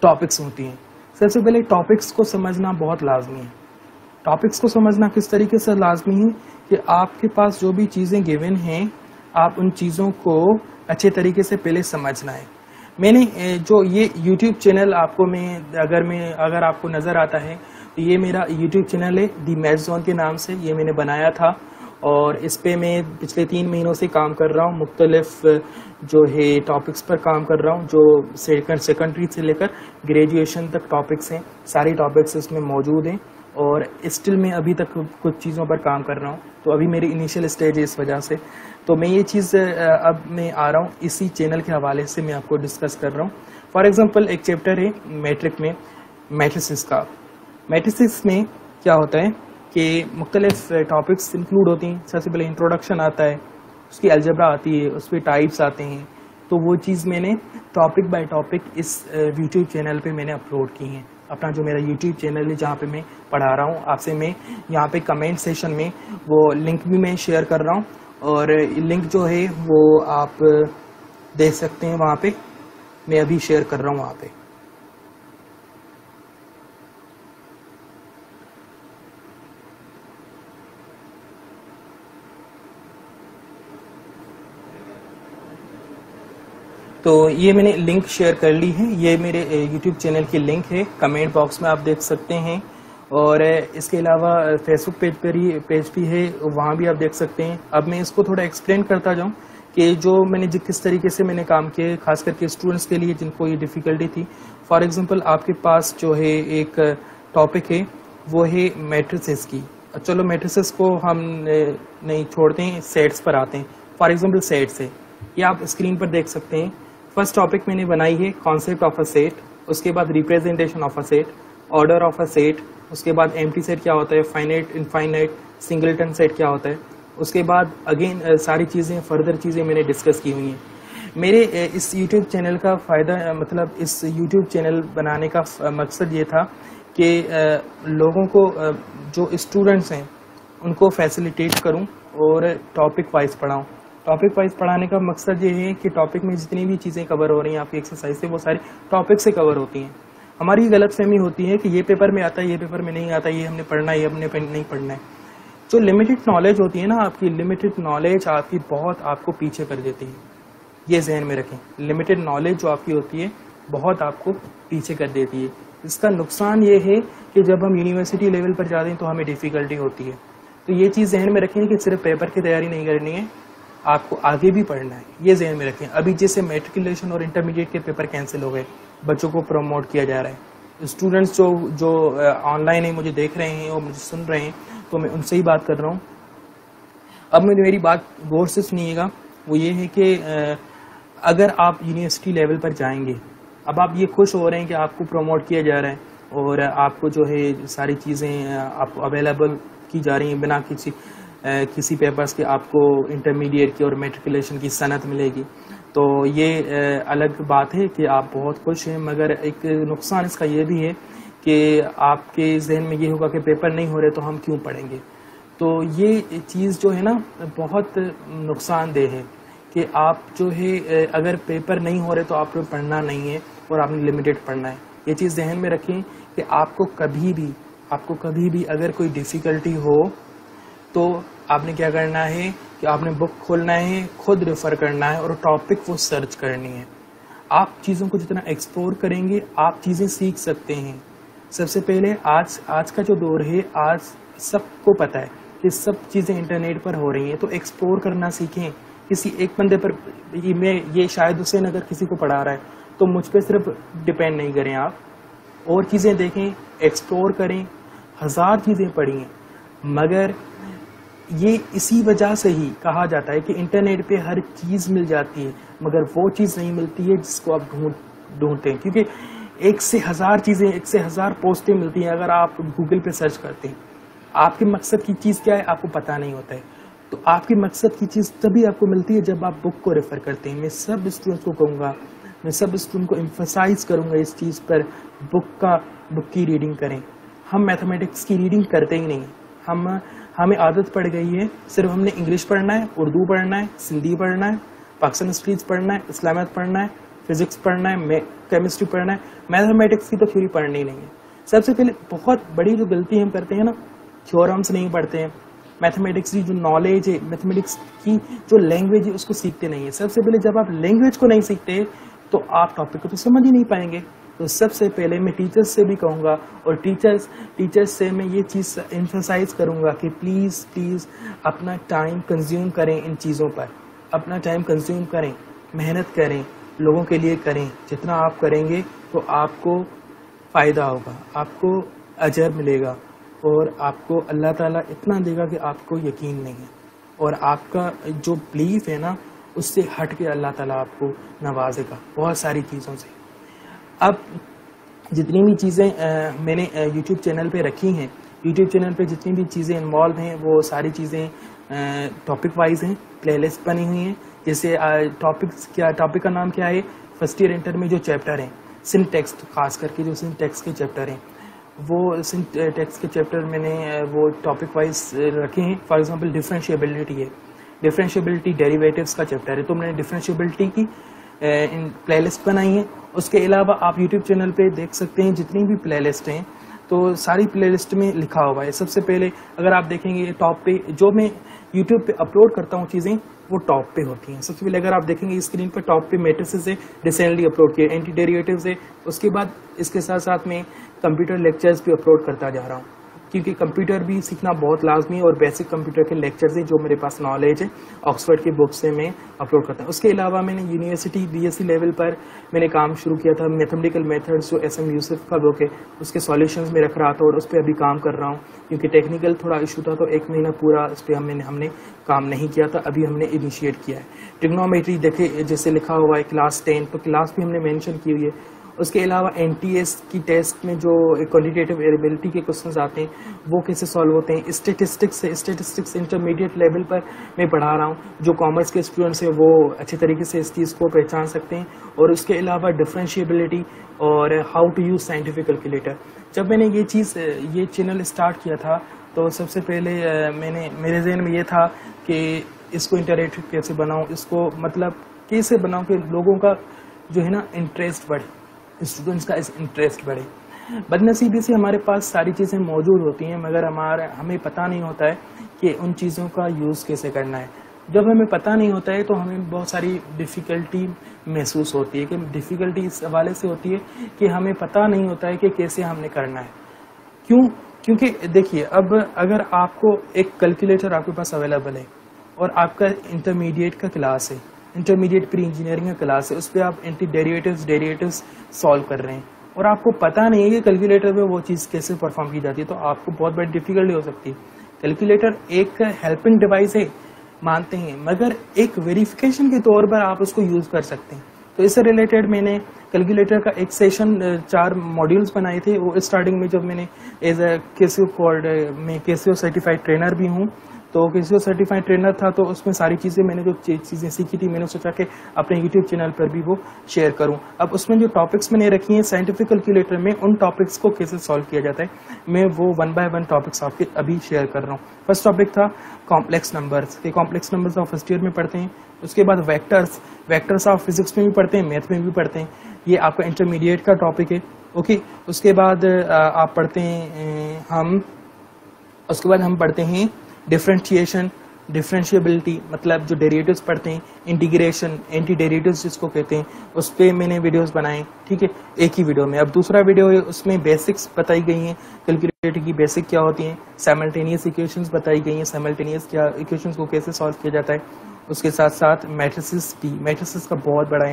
ٹاپکس ہوتی ہیں. سب سے پہلے ٹاپکس کو سمجھنا بہت لازمی ہے. ٹاپکس کو سمجھنا کس طریقے سے لازمی ہے کہ آپ کے پاس جو بھی چیزیں گیون ہیں آپ ان چیزوں کو اچھے طریقے سے پہلے سمجھنا ہے. میں نے جو یہ یوٹیوب چینل آپ کو اگر آپ کو نظر آتا ہے تو یہ میرا یوٹیوب چینل ہے دی میتھ زون کے نام سے, یہ میں نے بنایا تھا, اور اس پہ میں پچھلے 3 مہینوں سے کام کر رہا ہوں. مختلف جو ہے ٹاپکس پر کام کر رہا ہوں, جو سیکنڈری سے لے کر گریجویشن تک ٹاپکس ہیں, ساری ٹاپکس اس میں موجود ہیں. اور اسٹل میں ابھی تک کچھ چیزوں پر کام کر رہا ہوں, تو ابھی میری انیشیل اسٹیج ہے اس وجہ سے. تو میں یہ چیز اب میں آ رہا ہوں اسی چینل کے حوالے سے میں آپ کو ڈسکس کر رہا ہوں. فار ایگزامپل ایک چیپٹر ہے میٹرک میں میٹریسز کا. میٹریسز میں کیا ہوتا ہے کہ مختلف ٹاپکس انکلوڈ ہوتی ہیں. سب سے پہلے انٹروڈکشن آتا ہے, اس کی الجبرا آتی ہے, اس پہ ٹائپس آتے ہیں. تو وہ چیز میں نے ٹاپک بائی ٹاپک اس یوٹیوب چینل پہ میں نے اپلوڈ کی ہیں. اپنا جو میرا یوٹیوب چینل ہے جہاں پہ میں پڑھا رہا ہوں آپ سے, میں یہاں پہ کمنٹ سیشن میں وہ لنک بھی میں شیئر کر رہا ہوں, اور لنک جو ہے وہ آپ دیکھ سکتے ہیں وہاں پہ, میں ابھی شیئر کر رہا ہوں وہاں پہ. تو یہ میں نے لنک شیئر کر لی ہے, یہ میرے یوٹیوب چینل کی لنک ہے, کمنٹ باکس میں آپ دیکھ سکتے ہیں. اور اس کے علاوہ فیس بک پیج بھی ہے, وہاں بھی آپ دیکھ سکتے ہیں. اب میں اس کو تھوڑا ایکسپلین کرتا جاؤں کہ جو میں نے کس طریقے سے میں نے کام کیا, خاص کر کے اسٹوڈنٹس کے لیے جن کو یہ ڈیفیکلٹی تھی. فار ایگزامپل آپ کے پاس جو ہے ایک ٹاپک ہے وہ ہے میٹریسز کی. چلو میٹریسز کو ہم نہیں چھوڑتے ہیں, سیٹس پر آتے ہیں. فار ایگزامپل سیٹس ہے, یہ آپ اسکرین پر دیکھ سکتے ہیں. فرسٹ ٹاپک میں نے بنائی ہے کانسیپٹ آف اے سیٹ, اس کے بعد representation of a set, order of a set, اس کے بعد ایمٹی سیٹ کیا ہوتا ہے, فائنائٹ انفائنائٹ سنگلٹن سیٹ کیا ہوتا ہے. اس کے بعد اگین ساری چیزیں فردر چیزیں میں نے ڈسکس کی ہوئی ہیں. میرے اس یوٹیوب چینل کا فائدہ, مطلب اس یوٹیوب چینل بنانے کا مقصد یہ تھا کہ لوگوں کو جو اسٹوڈنٹس ہیں ان کو فیسیلیٹیٹ کروں اور ٹاپک وائز پڑھاؤں. ٹاپک وائز پڑھانے کا مقصد یہ ہے کہ ٹاپک میں جتنی بھی چیزیں کور ہو رہی ہیں آپ کی ایکسرسائز سے, وہ ساری ٹاپک سے کور ہوتی ہیں. ہماری غلط فہمی ہوتی ہے کہ یہ پیپر میں آتا ہے, یہ پیپر میں نہیں آتا, یہ ہم نے پڑھنا ہے, یہ ہم نے نہیں پڑھنا ہے. جو لمیٹڈ نالج ہوتی ہے نا آپ کی, لمیٹڈ نالج آپ کی بہت آپ کو پیچھے کر دیتی ہے. یہ ذہن میں رکھیں, لمیٹڈ نالج جو آپ کی ہوتی ہے بہت آپ کو پیچھے کر دیتی ہے. اس کا نقصان یہ ہے کہ جب ہم یونیورسٹی لیول پر جاتے ہیں تو ہمیں ڈیفیکلٹی ہوتی ہے. تو یہ چیز ذہن میں رکھیں کہ صرف پیپر کی تیاری نہیں کرنی ہے, آپ کو آگے بھی پڑھنا ہے. یہ ذہن میں رکھیں. ابھی جیسے میٹریکولیشن اور انٹرمیڈیٹ کے پیپر کینسل ہو گئے, بچوں کو پروموٹ کیا جا رہا ہے. اسٹوڈنٹس جو آن لائن ہیں مجھے دیکھ رہے ہیں اور مجھے سن رہے ہیں, تو میں ان سے ہی بات کر رہا ہوں. اب میری بات غور سے سنیے گا، وہ یہ ہے کہ اگر آپ یونیورسٹی لیول پر جائیں گے، اب آپ یہ خوش ہو رہے ہیں کہ آپ کو پروموٹ کیا جا رہا ہے اور آپ کو جو ہے ساری چیزیں آپ کو اویلیبل کی جا رہی ہیں بنا کسی پیپرز کے، آپ کو انٹرمیڈیٹ کی اور میٹریکولیشن کی سند ملے گی، تو یہ الگ بات ہے کہ آپ بہت خوش ہیں، مگر ایک نقصان اس کا یہ بھی ہے کہ آپ کے ذہن میں یہ ہوگا کہ پیپر نہیں ہو رہے تو ہم کیوں پڑھیں گے. تو یہ چیز جو ہے نا بہت نقصان دہ ہے کہ آپ جو ہے اگر پیپر نہیں ہو رہے تو آپ کو پڑھنا نہیں ہے اور آپ نے لمیٹڈ پڑھنا ہے. یہ چیز ذہن میں رکھیں کہ آپ کو کبھی بھی اگر کوئی ڈیفیکلٹی ہو تو آپ نے کیا کرنا ہے کہ آپ نے بک کھولنا ہے، خود ریفر کرنا ہے اور ٹاپک وہ سرچ کرنی ہے. آپ چیزوں کو جتنا ایکسپلور کریں گے آپ چیزیں سیکھ سکتے ہیں. سب سے پہلے آج کا جو دور ہے، آج سب کو پتہ ہے کہ سب چیزیں انٹرنیٹ پر ہو رہی ہیں، تو ایکسپلور کرنا سیکھیں. کسی ایک بندے پر میں یہ شاید حسین اگر کسی کو پڑھا رہا ہے تو مجھ پہ صرف ڈپینڈ نہیں کریں، آپ اور چیزیں دیکھیں، ایکسپلور کریں، 1000 چیزیں پڑھیں. مگر یہ اسی وجہ سے ہی کہا جاتا ہے کہ انٹرنیٹ پہ ہر چیز مل جاتی ہے مگر وہ چیز نہیں ملتی ہے جس کو آپ ڈھونڈتے ہیں، کیونکہ 1 سے 1000 چیزیں، 1 سے 1000 پوسٹیں ملتی ہیں. اگر آپ گوگل پہ سرچ کرتے ہیں، آپ کے مقصد کی چیز کیا ہے آپ کو پتہ نہیں ہوتا ہے. تو آپ کی مقصد کی چیز تبھی آپ کو ملتی ہے جب آپ بک کو ریفر کرتے ہیں. میں سب اسٹوڈنٹس کو کہوں گا، میں سب اسٹوڈنٹ کو ایمفسائز کروں گا اس چیز پر، بک کی ریڈنگ کریں. ہم میتھمیٹکس کی ریڈنگ کرتے ہی نہیں، ہمیں عادت پڑ گئی ہے صرف ہم نے انگلش پڑھنا ہے، اردو پڑھنا ہے، سندھی پڑھنا ہے، پاکستان ہسٹریز پڑھنا ہے، اسلامیات پڑھنا ہے، فزکس پڑھنا ہے، کیمسٹری پڑھنا ہے. میتھمیٹکس کی تو تھیوری پڑھنی نہیں ہے. سب سے پہلے بہت بڑی جو غلطی ہم کرتے ہیں نا، تھیورمس نہیں پڑھتے ہیں. میتھمیٹکس کی جو نالج ہے، میتھمیٹکس کی جو لینگویج ہے اس کو سیکھتے نہیں ہیں. سب سے پہلے جب آپ لینگویج کو نہیں سیکھتے تو آپ ٹاپک کو تو سمجھ ہی نہیں پائیں گے. تو سب سے پہلے میں ٹیچرز سے بھی کہوں گا اور ٹیچرز سے میں یہ چیز ایمفسائز کروں گا کہ پلیز اپنا ٹائم کنزیوم کریں ان چیزوں پر، اپنا ٹائم کنزیوم کریں، محنت کریں، لوگوں کے لیے کریں. جتنا آپ کریں گے تو آپ کو فائدہ ہوگا، آپ کو اجر ملے گا اور آپ کو اللہ تعالیٰ اتنا دے گا کہ آپ کو یقین نہیں ہے، اور آپ کا جو بلیف ہے نا اس سے ہٹ کے اللہ تعالیٰ آپ کو نوازے گا بہت ساری چیزوں سے. اب جتنی بھی چیزیں میں نے یوٹیوب چینل پہ رکھی ہیں، یوٹیوب چینل پہ جتنی بھی چیزیں انوالو ہیں وہ ساری چیزیں ٹاپک وائز ہیں، پلے لسٹ بنی ہوئی ہیں. جیسے ٹاپک کا نام کیا ہے، فرسٹ ایئر انٹر میں جو چیپٹر ہیں سنٹیکس، خاص کر کے جو سنٹیکس کے چیپٹر ہیں وہ سنٹیکس کے چیپٹر میں نے وہ ٹاپک وائز رکھے ہیں. فار ایگزامپل ڈیفرینشیبلٹی ہے، ڈیفرینشیبلٹی ڈیریویٹیوز کا چیپٹر ہے تو میں نے ڈیفرینشیبلٹی کی پلے لسٹ بنائی ہے. اس کے علاوہ آپ یوٹیوب چینل پہ دیکھ سکتے ہیں جتنی بھی پلے لسٹ ہیں تو ساری پلے لسٹ میں لکھا ہوا ہے. سب سے پہلے اگر آپ دیکھیں گے ٹاپ پہ جو میں یوٹیوب پہ اپلوڈ کرتا ہوں چیزیں وہ ٹاپ پہ ہوتی ہیں. سب سے پہلے اگر آپ دیکھیں گے اسکرین پر ٹاپ پہ میٹرسز ہے، ریسنٹلی اپلوڈ کیے، اینٹی ڈیریویٹیوز ہے. اس کے بعد اس کے ساتھ میں کمپیوٹر لیکچرز بھی اپلوڈ کرتا جا رہا ہوں کیونکہ کمپیوٹر بھی سیکھنا بہت لازمی ہے اور بیسک کمپیوٹر کے لیکچرز ہیں جو میرے پاس نالج ہے آکسفورڈ کی بک سے میں اپلوڈ کرتا ہوں. اس کے علاوہ میں نے یونیورسٹی BSc لیول پر میں نے کام شروع کیا تھا، میتھمیٹیکل میتھڈز جو SM یوسف کا بک ہے اس کے سولیوشنز میں رکھ رہا تھا اور اس پہ ابھی کام کر رہا ہوں کیونکہ ٹیکنیکل تھوڑا ایشو تھا تو 1 مہینہ پورا اس پہ ہم نے کام نہیں کیا تھا، ابھی ہم نے انیشیٹ کیا ہے. ٹریگنومیٹری دیکھے جیسے لکھا ہوا ہے کلاس 10 تو کلاس بھی ہم نے مینشن کی ہوئی ہے. اس کے علاوہ NTS کی ٹیسٹ میں جو کوانٹیٹیو ایبلٹی کے کوشچنز آتے ہیں وہ کیسے سالو ہوتے ہیں. اسٹیٹسٹکس انٹرمیڈیٹ لیول پر میں پڑھا رہا ہوں، جو کامرس کے اسٹوڈنٹس ہیں وہ اچھے طریقے سے اس چیز کو پہچان سکتے ہیں. اور اس کے علاوہ ڈفرینشیبلٹی اور how to use scientific calculator. جب میں نے یہ چینل اسٹارٹ کیا تھا تو سب سے پہلے میرے ذہن میں یہ تھا کہ اس کو انٹریکٹیو کیسے بناؤں، اس کو مطلب کیسے بناؤں کہ لوگوں کا جو ہے نا انٹرسٹ بڑھے، اسٹوڈنٹس کا انٹرسٹ بڑھے. بدنصیبی سے ہمارے پاس ساری چیزیں موجود ہوتی ہیں مگر ہمیں پتہ نہیں ہوتا ہے کہ ان چیزوں کا یوز کیسے کرنا ہے. جب ہمیں پتہ نہیں ہوتا ہے تو ہمیں بہت ساری ڈیفیکلٹی محسوس ہوتی ہے. کہ ڈیفیکلٹی اس حوالے سے ہوتی ہے کہ ہمیں پتہ نہیں ہوتا ہے کہ کیسے ہم نے کرنا ہے. کیونکہ دیکھیے اب اگر آپ کو ایک کیلکولیٹر آپ کے پاس اویلیبل ہے اور آپ کا انٹرمیڈیٹ کا کلاس ہے، انٹرمیڈیٹ پری انجینئرنگ کا کلاس ہے، اس پہ آپ اینٹی ڈیریویٹیوز سالو کر رہے ہیں اور آپ کو پتہ نہیں ہے کہ کیلکولیٹر میں وہ چیز کیسے پرفارم کی جاتی ہے تو آپ کو بہت بڑی ڈیفیکلٹی ہو سکتی ہے. کیلکولیٹر ایک ہیلپنگ ڈیوائس ہے مانتے ہیں, مگر ایک ویریفیکیشن کے طور پر آپ اس کو یوز کر سکتے ہیں. تو اس سے ریلیٹڈ میں نے کیلکولیٹر کا ایک سیشن 4 ماڈیولز بنائے تھے. وہ اسٹارٹنگ میں جب میں نے ایز اے کیسیو کورڈ میں کیسیو سرٹیفائڈ ٹرینر بھی ہوں, تو کیسیو سرٹیفائڈ ٹرینر تھا, تو اس میں ساری چیزیں میں نے جو چیزیں سیکھی تھی میں نے سوچا کہ اپنے یوٹیوب چینل پر بھی وہ شیئر کروں. اب اس میں جو ٹاپکس میں نے رکھی ہیں سائنٹیفک کیلکولیٹر میں, ان ٹاپکس کو کیسے سالو کیا جاتا ہے میں وہ 1 by 1 ٹاپکس آپ کے ابھی شیئر کر رہا ہوں. فرسٹ ٹاپک تھا کمپلیکس نمبرس. یہ کمپلیکس نمبرس آپ فرسٹ ایئر میں پڑھتے ہیں. اس کے بعد ویکٹرس آپ فزکس میں بھی پڑھتے ہیں, میتھ میں بھی پڑھتے ہیں. یہ آپ کا انٹرمیڈیٹ کا ٹاپک ہے. اوکے, اس کے بعد آپ پڑھتے ہیں ہم پڑھتے ہیں ڈفرینشیشن, ڈفرینشیبلٹی, مطلب جو ڈیریویٹیوز پڑھتے ہیں, انٹیگریشن, اینٹی ڈیریویٹیوز جس کو کہتے ہیں, اس پہ میں نے ویڈیوز بنائے. ٹھیک ہے, ایک ہی ویڈیو میں. اب دوسرا ویڈیو ہے, اس میں بیسکس بتائی گئی ہیں, کیلکولیٹر کی بیسک کیا ہوتی ہیں, سائملٹینیس ایکویشنز بتائی گئی ہیں, سائملٹینیس کیا ایکویشنز کو کیسے سالو کیا جاتا ہے. اس کے ساتھ ساتھ میٹریسز بھی, میٹریسز کا بہت بڑا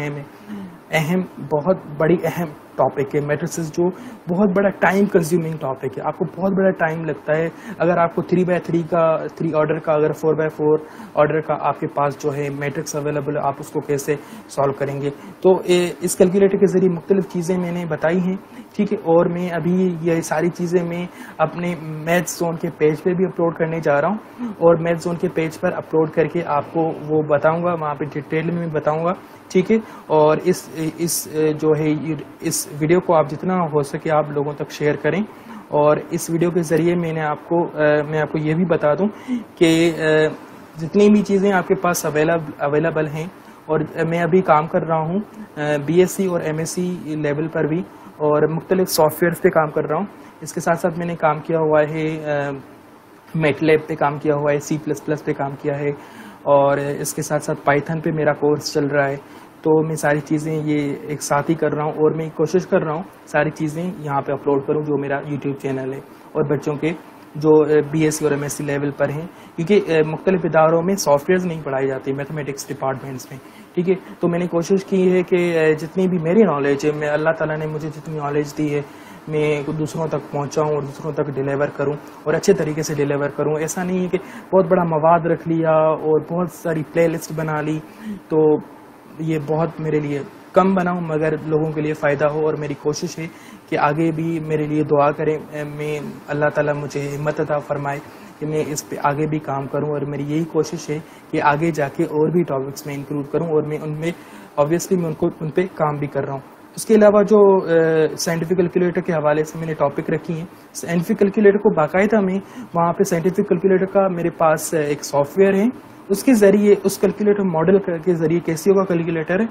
بہت بڑی اہم ٹاپک ہے. میٹریسز جو بہت بڑا ٹائم کنزیومنگ ٹاپک ہے, آپ کو بہت بڑا ٹائم لگتا ہے. اگر آپ کو 3x3 کا 3 آرڈر کا, اگر 4x4 آرڈر کا آپ کے پاس جو ہے میٹرکس اویلیبل ہے, آپ اس کو کیسے سالو کریں گے. تو اس کیلکولیٹر کے ذریعے مختلف چیزیں میں نے بتائی ہیں. ٹھیک ہے, اور میں ابھی یہ ساری چیزیں میں اپنے میتھ زون کے پیج پہ بھی اپلوڈ کرنے جا رہا ہوں, اور میتھ زون کے پیج پر اپلوڈ کر کے آپ کو وہ بتاؤں گا, وہاں پہ ڈیٹیل میں بتاؤں گا. ٹھیک ہے, اور اس جو ہے اس ویڈیو کو آپ جتنا ہو سکے آپ لوگوں تک شیئر کریں. اور اس ویڈیو کے ذریعے میں آپ کو یہ بھی بتا دوں کہ جتنی بھی چیزیں آپ کے پاس اویلیبل ہیں, اور میں ابھی کام کر رہا ہوں BSc اور MSc لیول پر بھی, اور مختلف سافٹ ویئرس پہ کام کر رہا ہوں. اس کے ساتھ ساتھ میں نے کام کیا ہوا ہے میٹ لیب پہ کام کیا ہوا ہے, C++ پہ کام کیا ہے, اور اس کے ساتھ ساتھ پائتھن پہ میرا کورس چل رہا ہے. تو میں ساری چیزیں یہ ایک ساتھ ہی کر رہا ہوں, اور میں کوشش کر رہا ہوں ساری چیزیں یہاں پہ اپلوڈ کروں جو میرا یوٹیوب چینل ہے, اور بچوں کے جو BSc اور MSc لیول پر ہیں, کیونکہ مختلف اداروں میں سافٹ ویئرز نہیں پڑھائی جاتی, میتھمیٹکس ڈپارٹمنٹس میں. ٹھیک ہے, تو میں نے کوشش کی ہے کہ جتنی بھی میری نالج ہے, میں اللہ تعالیٰ نے مجھے جتنی نالج دی ہے میں دوسروں تک پہنچاؤں اور دوسروں تک ڈیلیور کروں, اور اچھے طریقے سے ڈیلیور کروں. ایسا نہیں ہے کہ بہت بڑا مواد رکھ لیا اور بہت ساری پلے لسٹ بنا لی, تو یہ بہت میرے لیے کم بناؤں مگر لوگوں کے لیے فائدہ ہو. اور میری کوشش ہے کہ آگے بھی میرے لیے دعا کریں, میں اللہ تعالیٰ مجھے ہمت عطا فرمائے کہ میں اس پہ آگے بھی کام کروں. اور میری یہی کوشش ہے کہ آگے جا کے اور بھی ٹاپکس میں انکلوڈ کروں, اور میں ان میں آبویسلی میں ان پہ کام بھی کر رہا ہوں. اس کے علاوہ جو سائنٹیفک کیلکولیٹر کے حوالے سے میں نے ٹاپک رکھی ہیں, سائنٹیفک کیلکولیٹر کو باقاعدہ میں وہاں پہ سائنٹیفک کیلکولیٹر کا میرے پاس ایک سافٹ ویئر ہے, اس کے ذریعے اس کیلکولیٹر ماڈل کے ذریعے کیسیو کا کیلکولیٹر ہے,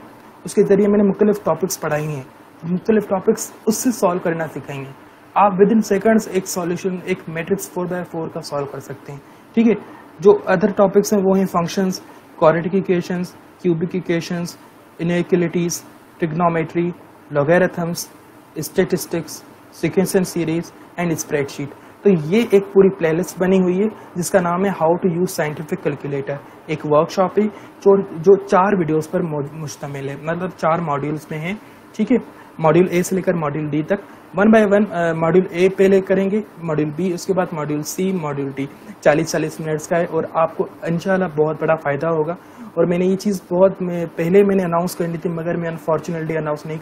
اس کے ذریعے میں نے مختلف ٹاپکس پڑھائی ہیں, مختلف ٹاپکس اس سے سالو کرنا سکھائیں گے. آپ ود ان سیکنڈس ایک سالوشن ایک میٹرکس 4x4 کا سالو کر سکتے ہیں. ٹھیک ہے, جو ادر ٹاپکس ہیں وہ ہیں functions, quadratic equations, cubic equations, inequalities, trigonometry, logarithms, statistics, sequence and series and spreadsheet. تو یہ ایک پوری پلے لسٹ بنی ہوئی ہے جس کا نام ہے how to use scientific calculator. ایک ورک شاپ ہے جو 4 ویڈیوز پر مشتمل ہے, مطلب 4 ماڈیولز میں ہے. ٹھیک ہے, ماڈیول A سے لے کر ماڈیول D تک 1 by 1 ماڈیول A پہلے کریں گے, ماڈیول B, اس کے بعد module C, module D. 40 minutes کا ہے, اور آپ کو انشاءاللہ بہت بڑا فائدہ ہوگا. اور میں نے یہ چیز پہلے میں نے اناؤنس کرنی تھی, مگر میں انفارچونیٹلی اناؤنس نہیں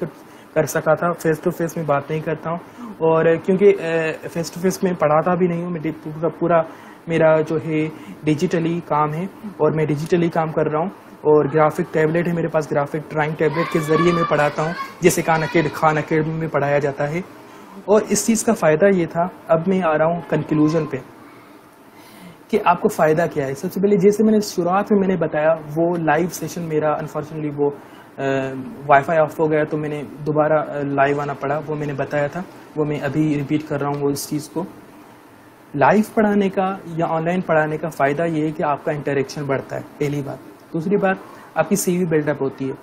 کر سکا تھا. فیس ٹو فیس میں بات نہیں کرتا ہوں, اور کیونکہ فیس ٹو فیس میں پڑھاتا بھی نہیں ہوں, میں پورا میرا جو ہے ڈیجیٹلی کام ہے, اور میں ڈیجیٹلی کام کر رہا ہوں. اور گرافک ٹیبلٹ ہے میرے پاس, گرافک ڈرائنگ ٹیبلٹ کے ذریعے میں پڑھاتا ہوں, جیسے خان اکیڈمی میں پڑھایا جاتا ہے. اور اس چیز کا فائدہ یہ تھا. اب میں آ رہا ہوں کنکلوژن پہ کہ آپ کو فائدہ کیا ہے. سب سے پہلے جیسے میں نے شروعات میں نے بتایا, وہ لائیو سیشن میرا انفارچونیٹلی وہ وائی فائی آف ہو گیا, تو میں نے دوبارہ لائیو آنا پڑا. وہ میں نے بتایا تھا, وہ میں ابھی ریپیٹ کر رہا ہوں. وہ اس چیز کو لائیو پڑھانے کا یا آن لائن پڑھانے کا فائدہ یہ ہے کہ آپ کا انٹریکشن بڑھتا ہے, پہلی بات. دوسری بات, آپ کی CV بلڈ اپ ہوتی ہے.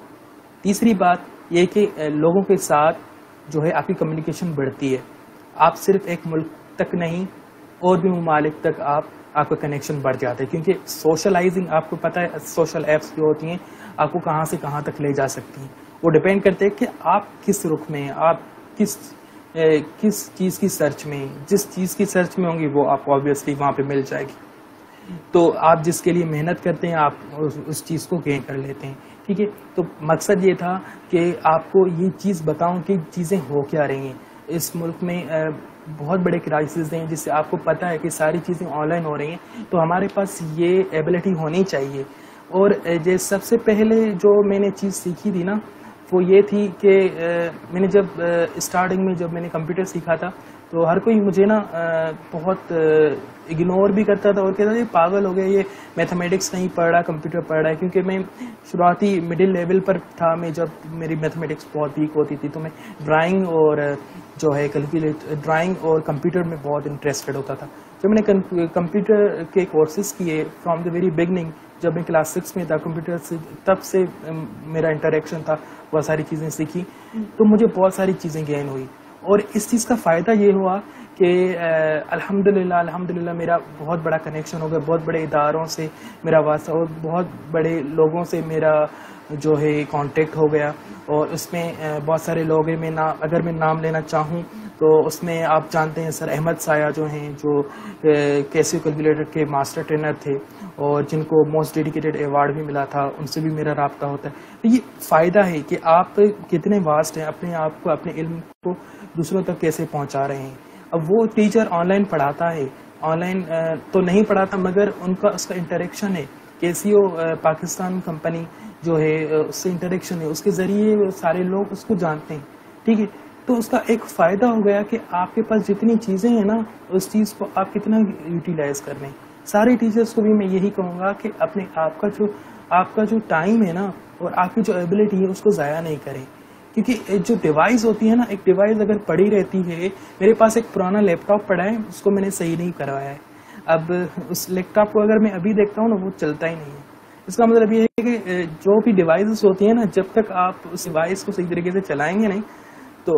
تیسری بات یہ کہ لوگوں کے ساتھ جو ہے آپ کی کمیونیکیشن بڑھتی ہے. آپ صرف ایک ملک تک نہیں, اور بھی ممالک تک آپ کا کنیکشن بڑھ جاتا ہے, کیونکہ سوشلائزنگ آپ کو پتہ ہے سوشل ایپس جو ہوتی ہیں آپ کو کہاں سے کہاں تک لے جا سکتی ہیں. وہ ڈپینڈ کرتے ہیں کہ آپ کس رخ میں, آپ کس چیز کی سرچ میں, جس چیز کی سرچ میں ہوں گی وہ آپ کو آبویسلی وہاں پہ مل جائے گی. تو آپ جس کے لیے محنت کرتے ہیں آپ اس چیز کو گین کر لیتے ہیں. ٹھیک ہے, تو مقصد یہ تھا کہ آپ کو یہ چیز بتاؤں کہ چیزیں ہو کیا رہی ہیں. اس ملک میں بہت بڑے کرائسس ہیں جس سے آپ کو پتہ ہے کہ ساری چیزیں آن لائن ہو رہی ہیں, تو ہمارے پاس یہ ایبلٹی ہونی چاہیے. اور سب سے پہلے جو میں نے چیز سیکھی تھی نا وہ یہ تھی کہ میں نے جب اسٹارٹنگ میں جب میں نے کمپیوٹر سیکھا تھا تو ہر کوئی مجھے نا بہت اگنور بھی کرتا تھا اور کہتا تھا یہ پاگل ہو گیا, یہ میتھمیٹکس نہیں پڑھ رہا, کمپیوٹر پڑھ رہا ہے. کیونکہ میں شروعاتی مڈل لیول پر تھا, میں جب میری میتھمیٹکس بہت ویک ہوتی تھی تو میں ڈرائنگ اور جو ہے ڈرائنگ اور کمپیوٹر میں بہت انٹرسٹڈ ہوتا تھا. جب میں نے کمپیوٹر کے کورسز کیے فرام دا ویری بگننگ, جب میں کلاس 6 میں تھا کمپیوٹر سے, تب سے میرا انٹریکشن تھا, بہت ساری چیزیں سیکھی تو مجھے بہت ساری چیزیں گین ہوئی. اور اس چیز کا فائدہ یہ ہوا کہ الحمدللہ میرا بہت بڑا کنیکشن ہو گیا, بہت بڑے اداروں سے میرا واسطہ اور بہت بڑے لوگوں سے میرا جو ہے کانٹیکٹ ہو گیا. اور اس میں بہت سارے لوگ ہیں, اگر میں نام لینا چاہوں تو اس میں آپ جانتے ہیں سر احمد سایہ جو ہیں, جو کیسیو کیلکولیٹر کے ماسٹر ٹرینر تھے اور جن کو موسٹ ڈیڈیکیٹڈ ایوارڈ بھی ملا تھا, ان سے بھی میرا رابطہ ہوتا ہے. تو یہ فائدہ ہے کہ آپ کتنے واسٹ ہیں, اپنے آپ کو اپنے علم کو دوسروں تک کیسے پہنچا رہے ہیں. اب وہ ٹیچر آن لائن پڑھاتا ہے, آن لائن تو نہیں پڑھاتا مگر اس کا انٹریکشن ہے. کیسیو پاکستان کمپنی جو ہے اس سے انٹریکشن ہے, اس کے ذریعے سارے لوگ اس کو جانتے ہیں. ٹھیک ہے, تو اس کا ایک فائدہ ہو گیا کہ آپ کے پاس جتنی چیزیں ہیں نا اس چیز کو آپ کتنا یوٹیلائز کر رہے ہیں. سارے ٹیچرز کو بھی میں یہی کہوں گا کہ اپنے آپ کا جو ٹائم ہے نا اور آپ کی جو ایبلٹی ہے اس کو ضائع نہیں کریں. کیونکہ جو ڈیوائس ہوتی ہے نا, ایک ڈیوائس اگر پڑی رہتی ہے, میرے پاس ایک پرانا لیپ ٹاپ پڑا ہے, اس کو میں نے صحیح نہیں کروایا ہے. اب اس لیپ ٹاپ کو اگر میں ابھی دیکھتا ہوں نا وہ چلتا ہی نہیں ہے. اس کا مطلب یہ ہے کہ جو بھی ڈیوائسز ہوتی ہیں نا, جب تک آپ اس ڈیوائس کو صحیح طریقے سے چلائیں گے نہیں تو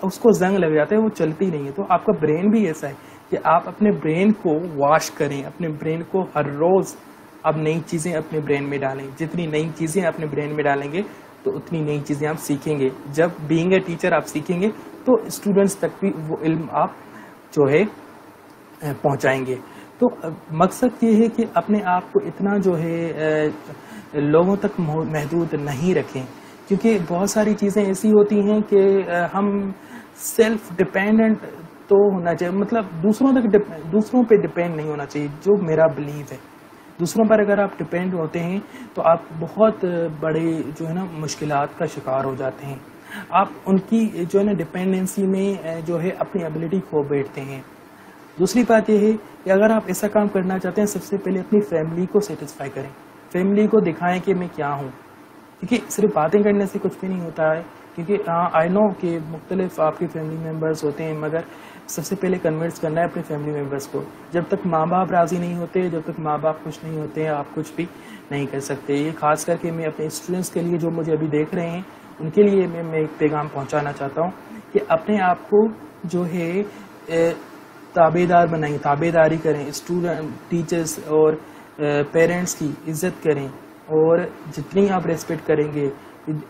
اس کو زنگ لگ جاتا ہے, وہ چلتی نہیں ہے. تو آپ کا برین بھی ایسا ہے کہ آپ اپنے برین کو واش کریں, اپنے برین کو ہر روز آپ نئی چیزیں اپنے برین میں ڈالیں. جتنی نئی چیزیں اپنے برین میں ڈالیں گے تو اتنی نئی چیزیں آپ سیکھیں گے. جب بینگ اے ٹیچر آپ سیکھیں گے تو اسٹوڈنٹس تک بھی وہ علم آپ جو ہے پہنچائیں گے. تو مقصد یہ ہے کہ اپنے آپ کو اتنا جو ہے لوگوں تک محدود نہیں رکھیں, کیونکہ بہت ساری چیزیں ایسی ہوتی ہیں کہ ہم سیلف ڈپینڈنٹ تو ہونا چاہیے, مطلب دوسروں پہ ڈپینڈ نہیں ہونا چاہیے. جو میرا بلیو ہے, دوسروں پر اگر آپ ڈپینڈ ہوتے ہیں تو آپ بہت بڑے جو ہے نا مشکلات کا شکار ہو جاتے ہیں. آپ ان کی جو ہے نا ڈپینڈنسی میں جو ہے اپنی ایبلٹی کھو بیٹھتے ہیں. دوسری بات یہ ہے کہ اگر آپ ایسا کام کرنا چاہتے ہیں, سب سے پہلے اپنی فیملی کو سیٹسفائی کریں, فیملی کو دکھائیں کہ میں کیا ہوں. کیونکہ صرف باتیں کرنے سے کچھ بھی نہیں ہوتا ہے, کیونکہ آئی نو کہ مختلف آپ کے فیملی ممبرس ہوتے ہیں, مگر سب سے پہلے کنورس کرنا ہے اپنے فیملی ممبرس کو. جب تک ماں باپ راضی نہیں ہوتے, جب تک ماں باپ خوش نہیں ہوتے ہیں, آپ کچھ بھی نہیں کر سکتے. یہ خاص کر کے میں اپنے اسٹوڈنٹس کے لیے جو مجھے ابھی دیکھ رہے ہیں ان کے لیے میں ایک پیغام پہنچانا چاہتا ہوں کہ اپنے آپ کو جو ہے تابع دار بنائیں, تابع داری کریں. اسٹوڈنٹ, ٹیچرس اور پیرنٹس کی عزت کریں, اور جتنی آپ ریسپیکٹ کریں گے,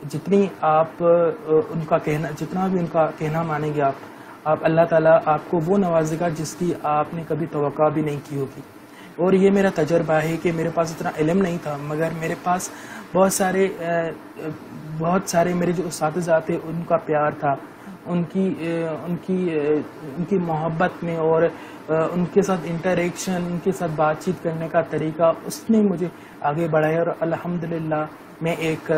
جتنی آپ ان کا کہنا, جتنا بھی ان کا کہنا مانیں گے آپ اللہ تعالیٰ آپ کو وہ نوازے گا جس کی آپ نے کبھی توقع بھی نہیں کی ہوگی. اور یہ میرا تجربہ ہے کہ میرے پاس اتنا علم نہیں تھا, مگر میرے پاس بہت سارے میرے جو اساتذہ تھے ان کا پیار تھا, ان کی محبت میں, اور ان کے ساتھ انٹریکشن, ان کے ساتھ بات چیت کرنے کا طریقہ, اس نے مجھے آگے بڑھایا. اور الحمدللہ میں ایک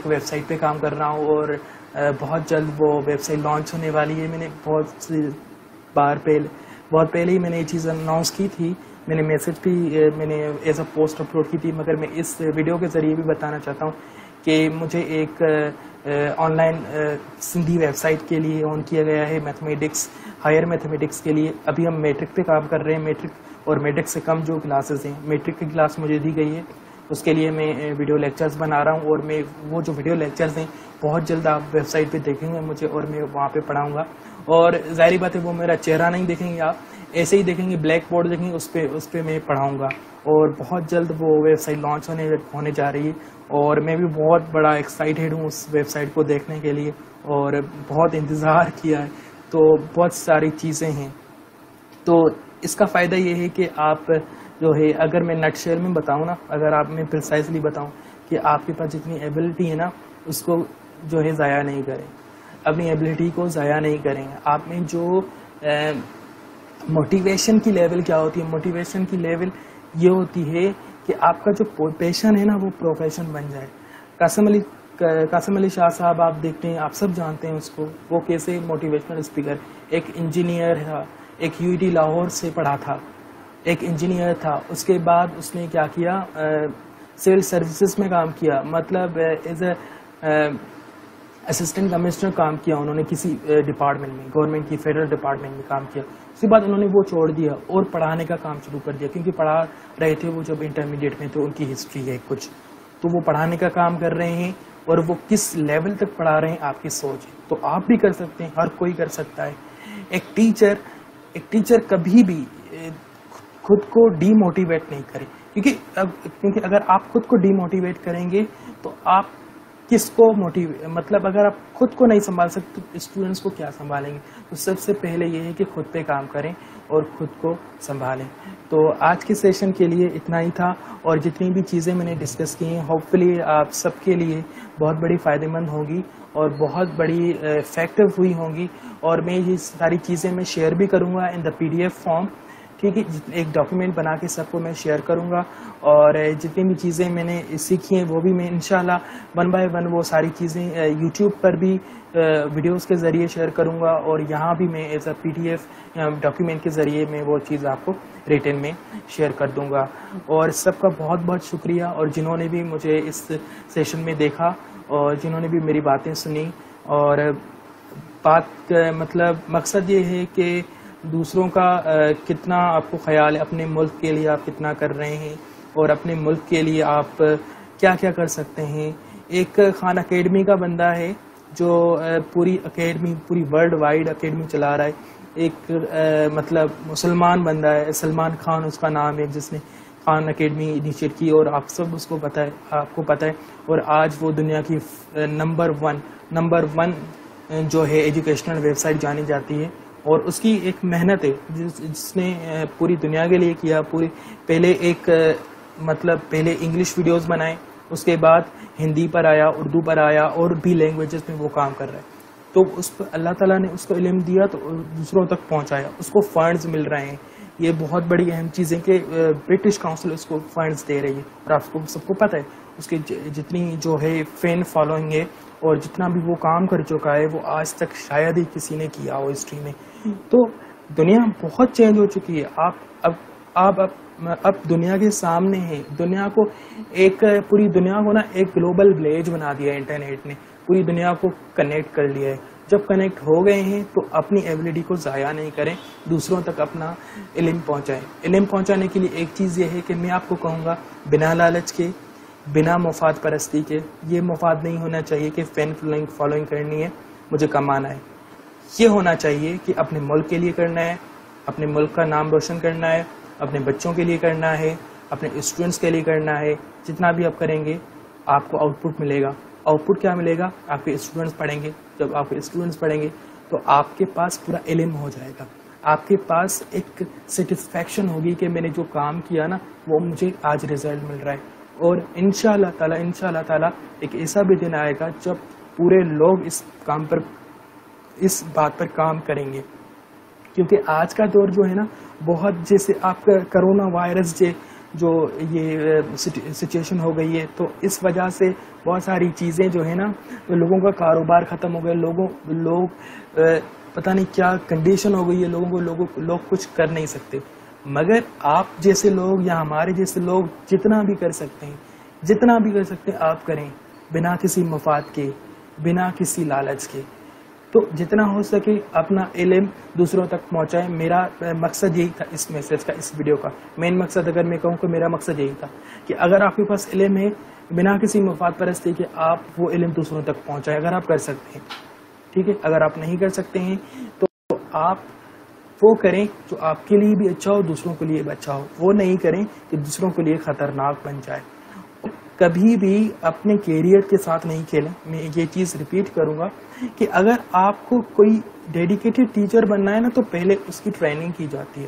ویب سائٹ پہ کام کر رہا ہوں, اور بہت جلد وہ ویب سائٹ لانچ ہونے والی ہے. میں نے بہت پہلے ہی میں نے یہ چیز اناؤنس کی تھی, میں نے میسج بھی میں نے ایز اے پوسٹ اپلوڈ کی تھی, مگر میں اس ویڈیو کے ذریعے بھی بتانا چاہتا ہوں کہ مجھے ایک online Sindhi website کے لیے آن کیا گیا ہے, میتھمیٹکس, ہائر میتھمیٹکس کے لیے. ابھی ہم میٹرک پہ کام کر رہے ہیں, میٹرک اور میٹرک سے کم جو کلاسز ہیں, میٹرک کی کلاس مجھے دی گئی ہے, اس کے لیے میں ویڈیو لیکچرز بنا رہا ہوں. اور میں وہ جو ویڈیو لیکچرز ہیں بہت جلد آپ ویب سائٹ پہ دیکھیں گے مجھے, اور میں وہاں پہ پڑھاؤں گا. اور ظاہری بات ہے وہ میرا چہرہ نہیں دیکھیں گے آپ, ایسے ہی دیکھیں گے, بلیک بورڈ دیکھیں گے, اس پہ میں پڑھاؤں گا. اور بہت جلد وہ ویب سائٹ لانچ ہونے جا رہی ہے, اور میں بھی بہت بڑا ایکسائٹیڈ ہوں اس ویب سائٹ کو دیکھنے کے لیے, اور بہت انتظار کیا ہے. تو بہت ساری چیزیں ہیں. تو اس کا فائدہ یہ ہے کہ آپ جو ہے اگر میں نٹ شیل میں بتاؤں نا, اگر آپ میں پریسائزلی بتاؤں کہ آپ کے پاس جتنی ایبلٹی ہے نا اس کو جو ہے ضائع نہیں کریں, اپنی ایبلٹی کو ضائع نہیں کریں. آپ میں جو موٹیویشن کی لیول کیا ہوتی ہے, موٹیویشن کی لیول یہ ہوتی ہے کہ آپ کا جو پیشن ہے نا وہ پروفیشن بن جائے. قاسم علی شاہ صاحب آپ دیکھتے ہیں, آپ سب جانتے ہیں اس کو, وہ کیسے موٹیویشنل اسپیکر, ایک انجینئر تھا, ایک یو ٹی لاہور سے پڑھا تھا, ایک انجینئر تھا. اس کے بعد اس نے کیا کیا, سول سروسز میں کام کیا, مطلب ایز اے اسسٹنٹ کمشنر کام کیا انہوں نے کسی ڈپارٹمنٹ میں, گورنمنٹ کی فیڈرل ڈپارٹمنٹ میں کام کیا. اس کے بعد انہوں نے وہ چھوڑ دیا اور پڑھانے کا کام شروع کر دیا, کیونکہ پڑھا رہے تھے وہ جب انٹرمیڈیٹ میں, تو ان کی ہسٹری ہے کچھ, تو وہ پڑھانے کا کام کر رہے ہیں. اور وہ کس لیول تک پڑھا رہے ہیں آپ کی سوچ ہے, تو آپ بھی کر سکتے ہیں, ہر کوئی کر سکتا ہے. ایک ٹیچر کبھی بھی خود کو ڈی موٹیویٹ نہیں کرے, کیونکہ اگر آپ خود کو ڈی موٹیویٹ کریں گے تو آپ کس کو مطلب اگر آپ خود کو نہیں سنبھال سکتے تو اسٹوڈنٹس کو کیا سنبھالیں گے. تو سب سے پہلے یہ ہے کہ خود پہ کام کریں اور خود کو سنبھالیں. تو آج کے سیشن کے لیے اتنا ہی تھا, اور جتنی بھی چیزیں میں نے ڈسکس کی ہیں ہوپ فلی آپ سب کے لیے بہت بڑی فائدہ مند ہوگی اور بہت بڑی افیکٹو ہوئی ہوں گی. اور میں یہ ساری چیزیں میں شیئر بھی کروں گا ان دا PDF فارم, ٹھیک ہے, ایک ڈاکیومنٹ بنا کے سب کو میں شیئر کروں گا. اور جتنی بھی چیزیں میں نے سیکھی ہیں وہ بھی میں انشاءاللہ 1 by 1 وہ ساری چیزیں یوٹیوب پر بھی ویڈیوز کے ذریعے شیئر کروں گا, اور یہاں بھی میں ایز اے PDF ڈاکیومنٹ کے ذریعے میں وہ چیز آپ کو ریٹن میں شیئر کر دوں گا. اور سب کا بہت بہت شکریہ, اور جنہوں نے بھی مجھے اس سیشن میں دیکھا اور جنہوں نے بھی میری باتیں سنی. اور بات مطلب مقصد یہ ہے کہ دوسروں کا کتنا آپ کو خیال ہے, اپنے ملک کے لیے آپ کتنا کر رہے ہیں, اور اپنے ملک کے لیے آپ کیا کیا کر سکتے ہیں. ایک خان اکیڈمی کا بندہ ہے جو پوری ورلڈ وائڈ اکیڈمی چلا رہا ہے. ایک مطلب مسلمان بندہ ہے, سلمان خان اس کا نام ہے, جس نے خان اکیڈمی انیشیٹ کی, اور آپ سب اس کو پتہ ہے, آپ کو پتہ ہے. اور آج وہ دنیا کی نمبر ون جو ہے ایجوکیشنل ویب سائٹ جانی جاتی ہے. اور اس کی ایک محنت ہے جس نے پوری دنیا کے لیے کیا. پہلے پہلے انگلش ویڈیوز بنائے, اس کے بعد ہندی پر آیا, اردو پر آیا, اور بھی لینگویجز میں وہ کام کر رہا ہے. تو اس پر اللہ تعالیٰ نے اس کو علم دیا تو دوسروں تک پہنچایا, اس کو فنڈز مل رہے ہیں. یہ بہت بڑی اہم چیز ہے کہ برٹش کاؤنسل اس کو فنڈز دے رہی ہے. اور آپ کو سب کو پتہ ہے اس کی جتنی جو ہے فین فالوئنگ ہے, اور جتنا بھی وہ کام کر چکا ہے وہ آج تک شاید ہی کسی نے کیا ہو ہسٹری میں. تو دنیا بہت چینج ہو چکی ہے. آپ اب دنیا کے سامنے ہیں. دنیا کو پوری دنیا کو نا ایک گلوبل ولیج بنا دیا ہے انٹرنیٹ نے, پوری دنیا کو کنیکٹ کر لیا ہے. جب کنیکٹ ہو گئے ہیں تو اپنی ایبلٹی کو ضائع نہیں کریں, دوسروں تک اپنا علم پہنچائیں. علم پہنچانے کے لیے ایک چیز یہ ہے کہ میں آپ کو کہوں گا, بنا لالچ کے, بنا مفاد پرستی کے. یہ مفاد نہیں ہونا چاہیے کہ فین فالوئنگ کرنی ہے, مجھے کمانا ہے. یہ ہونا چاہیے کہ اپنے ملک کے لیے کرنا ہے, اپنے ملک کا نام روشن کرنا ہے, اپنے بچوں کے لیے کرنا ہے, اپنے اسٹوڈنٹس کے لیے کرنا ہے. جتنا بھی آپ کریں گے آپ کو آؤٹ پٹ ملے گا. آؤٹ پٹ کیا ملے گا؟ آپ کے اسٹوڈنٹس پڑھیں گے. جب آپ کے اسٹوڈنٹس پڑھیں گے تو آپ کے پاس پورا علم ہو جائے گا. آپ کے پاس ایک سیٹسفیکشن ہوگی کہ میں نے جو کام کیا نا وہ مجھے آج ریزلٹ مل رہا ہے. اور انشاءاللہ تعالی ایک ایسا بھی دن آئے گا جب پورے لوگ اس بات پر کام کریں گے. کیونکہ آج کا دور جو ہے نا بہت, جیسے آپ کا کرونا وائرس جو یہ سچویشن ہو گئی ہے, تو اس وجہ سے بہت ساری چیزیں جو ہے نا, لوگوں کا کاروبار ختم ہو گیا. لوگ پتہ نہیں کیا کنڈیشن ہو گئی ہے لوگ کچھ کر نہیں سکتے. مگر آپ جیسے لوگ یا ہمارے جیسے لوگ جتنا بھی کر سکتے ہیں آپ کریں, بنا کسی مفاد کے, بنا کسی لالچ کے. تو جتنا ہو سکے اپنا علم دوسروں تک پہنچائیں. میرا مقصد یہی تھا اس میسج کا, اس ویڈیو کا مین مقصد اگر میں کہوں کہ میرا مقصد یہی تھا کہ اگر آپ کے پاس علم ہے, بنا کسی مفاد پرستی کے آپ وہ علم دوسروں تک پہنچائیں. اگر آپ کر سکتے ہیں ٹھیک ہے, اگر آپ نہیں کر سکتے ہیں تو آپ وہ کریں جو آپ کے لیے بھی اچھا ہو, دوسروں کے لیے بھی اچھا ہو. وہ نہیں کریں کہ دوسروں کے لیے خطرناک بن جائے. کبھی بھی اپنے کیریئر کے ساتھ نہیں کھیلیں. میں یہ چیز ریپیٹ کروں گا کہ اگر آپ کو کوئی ڈیڈیکیٹڈ ٹیچر بننا ہے نا تو پہلے اس کی ٹریننگ کی جاتی ہے.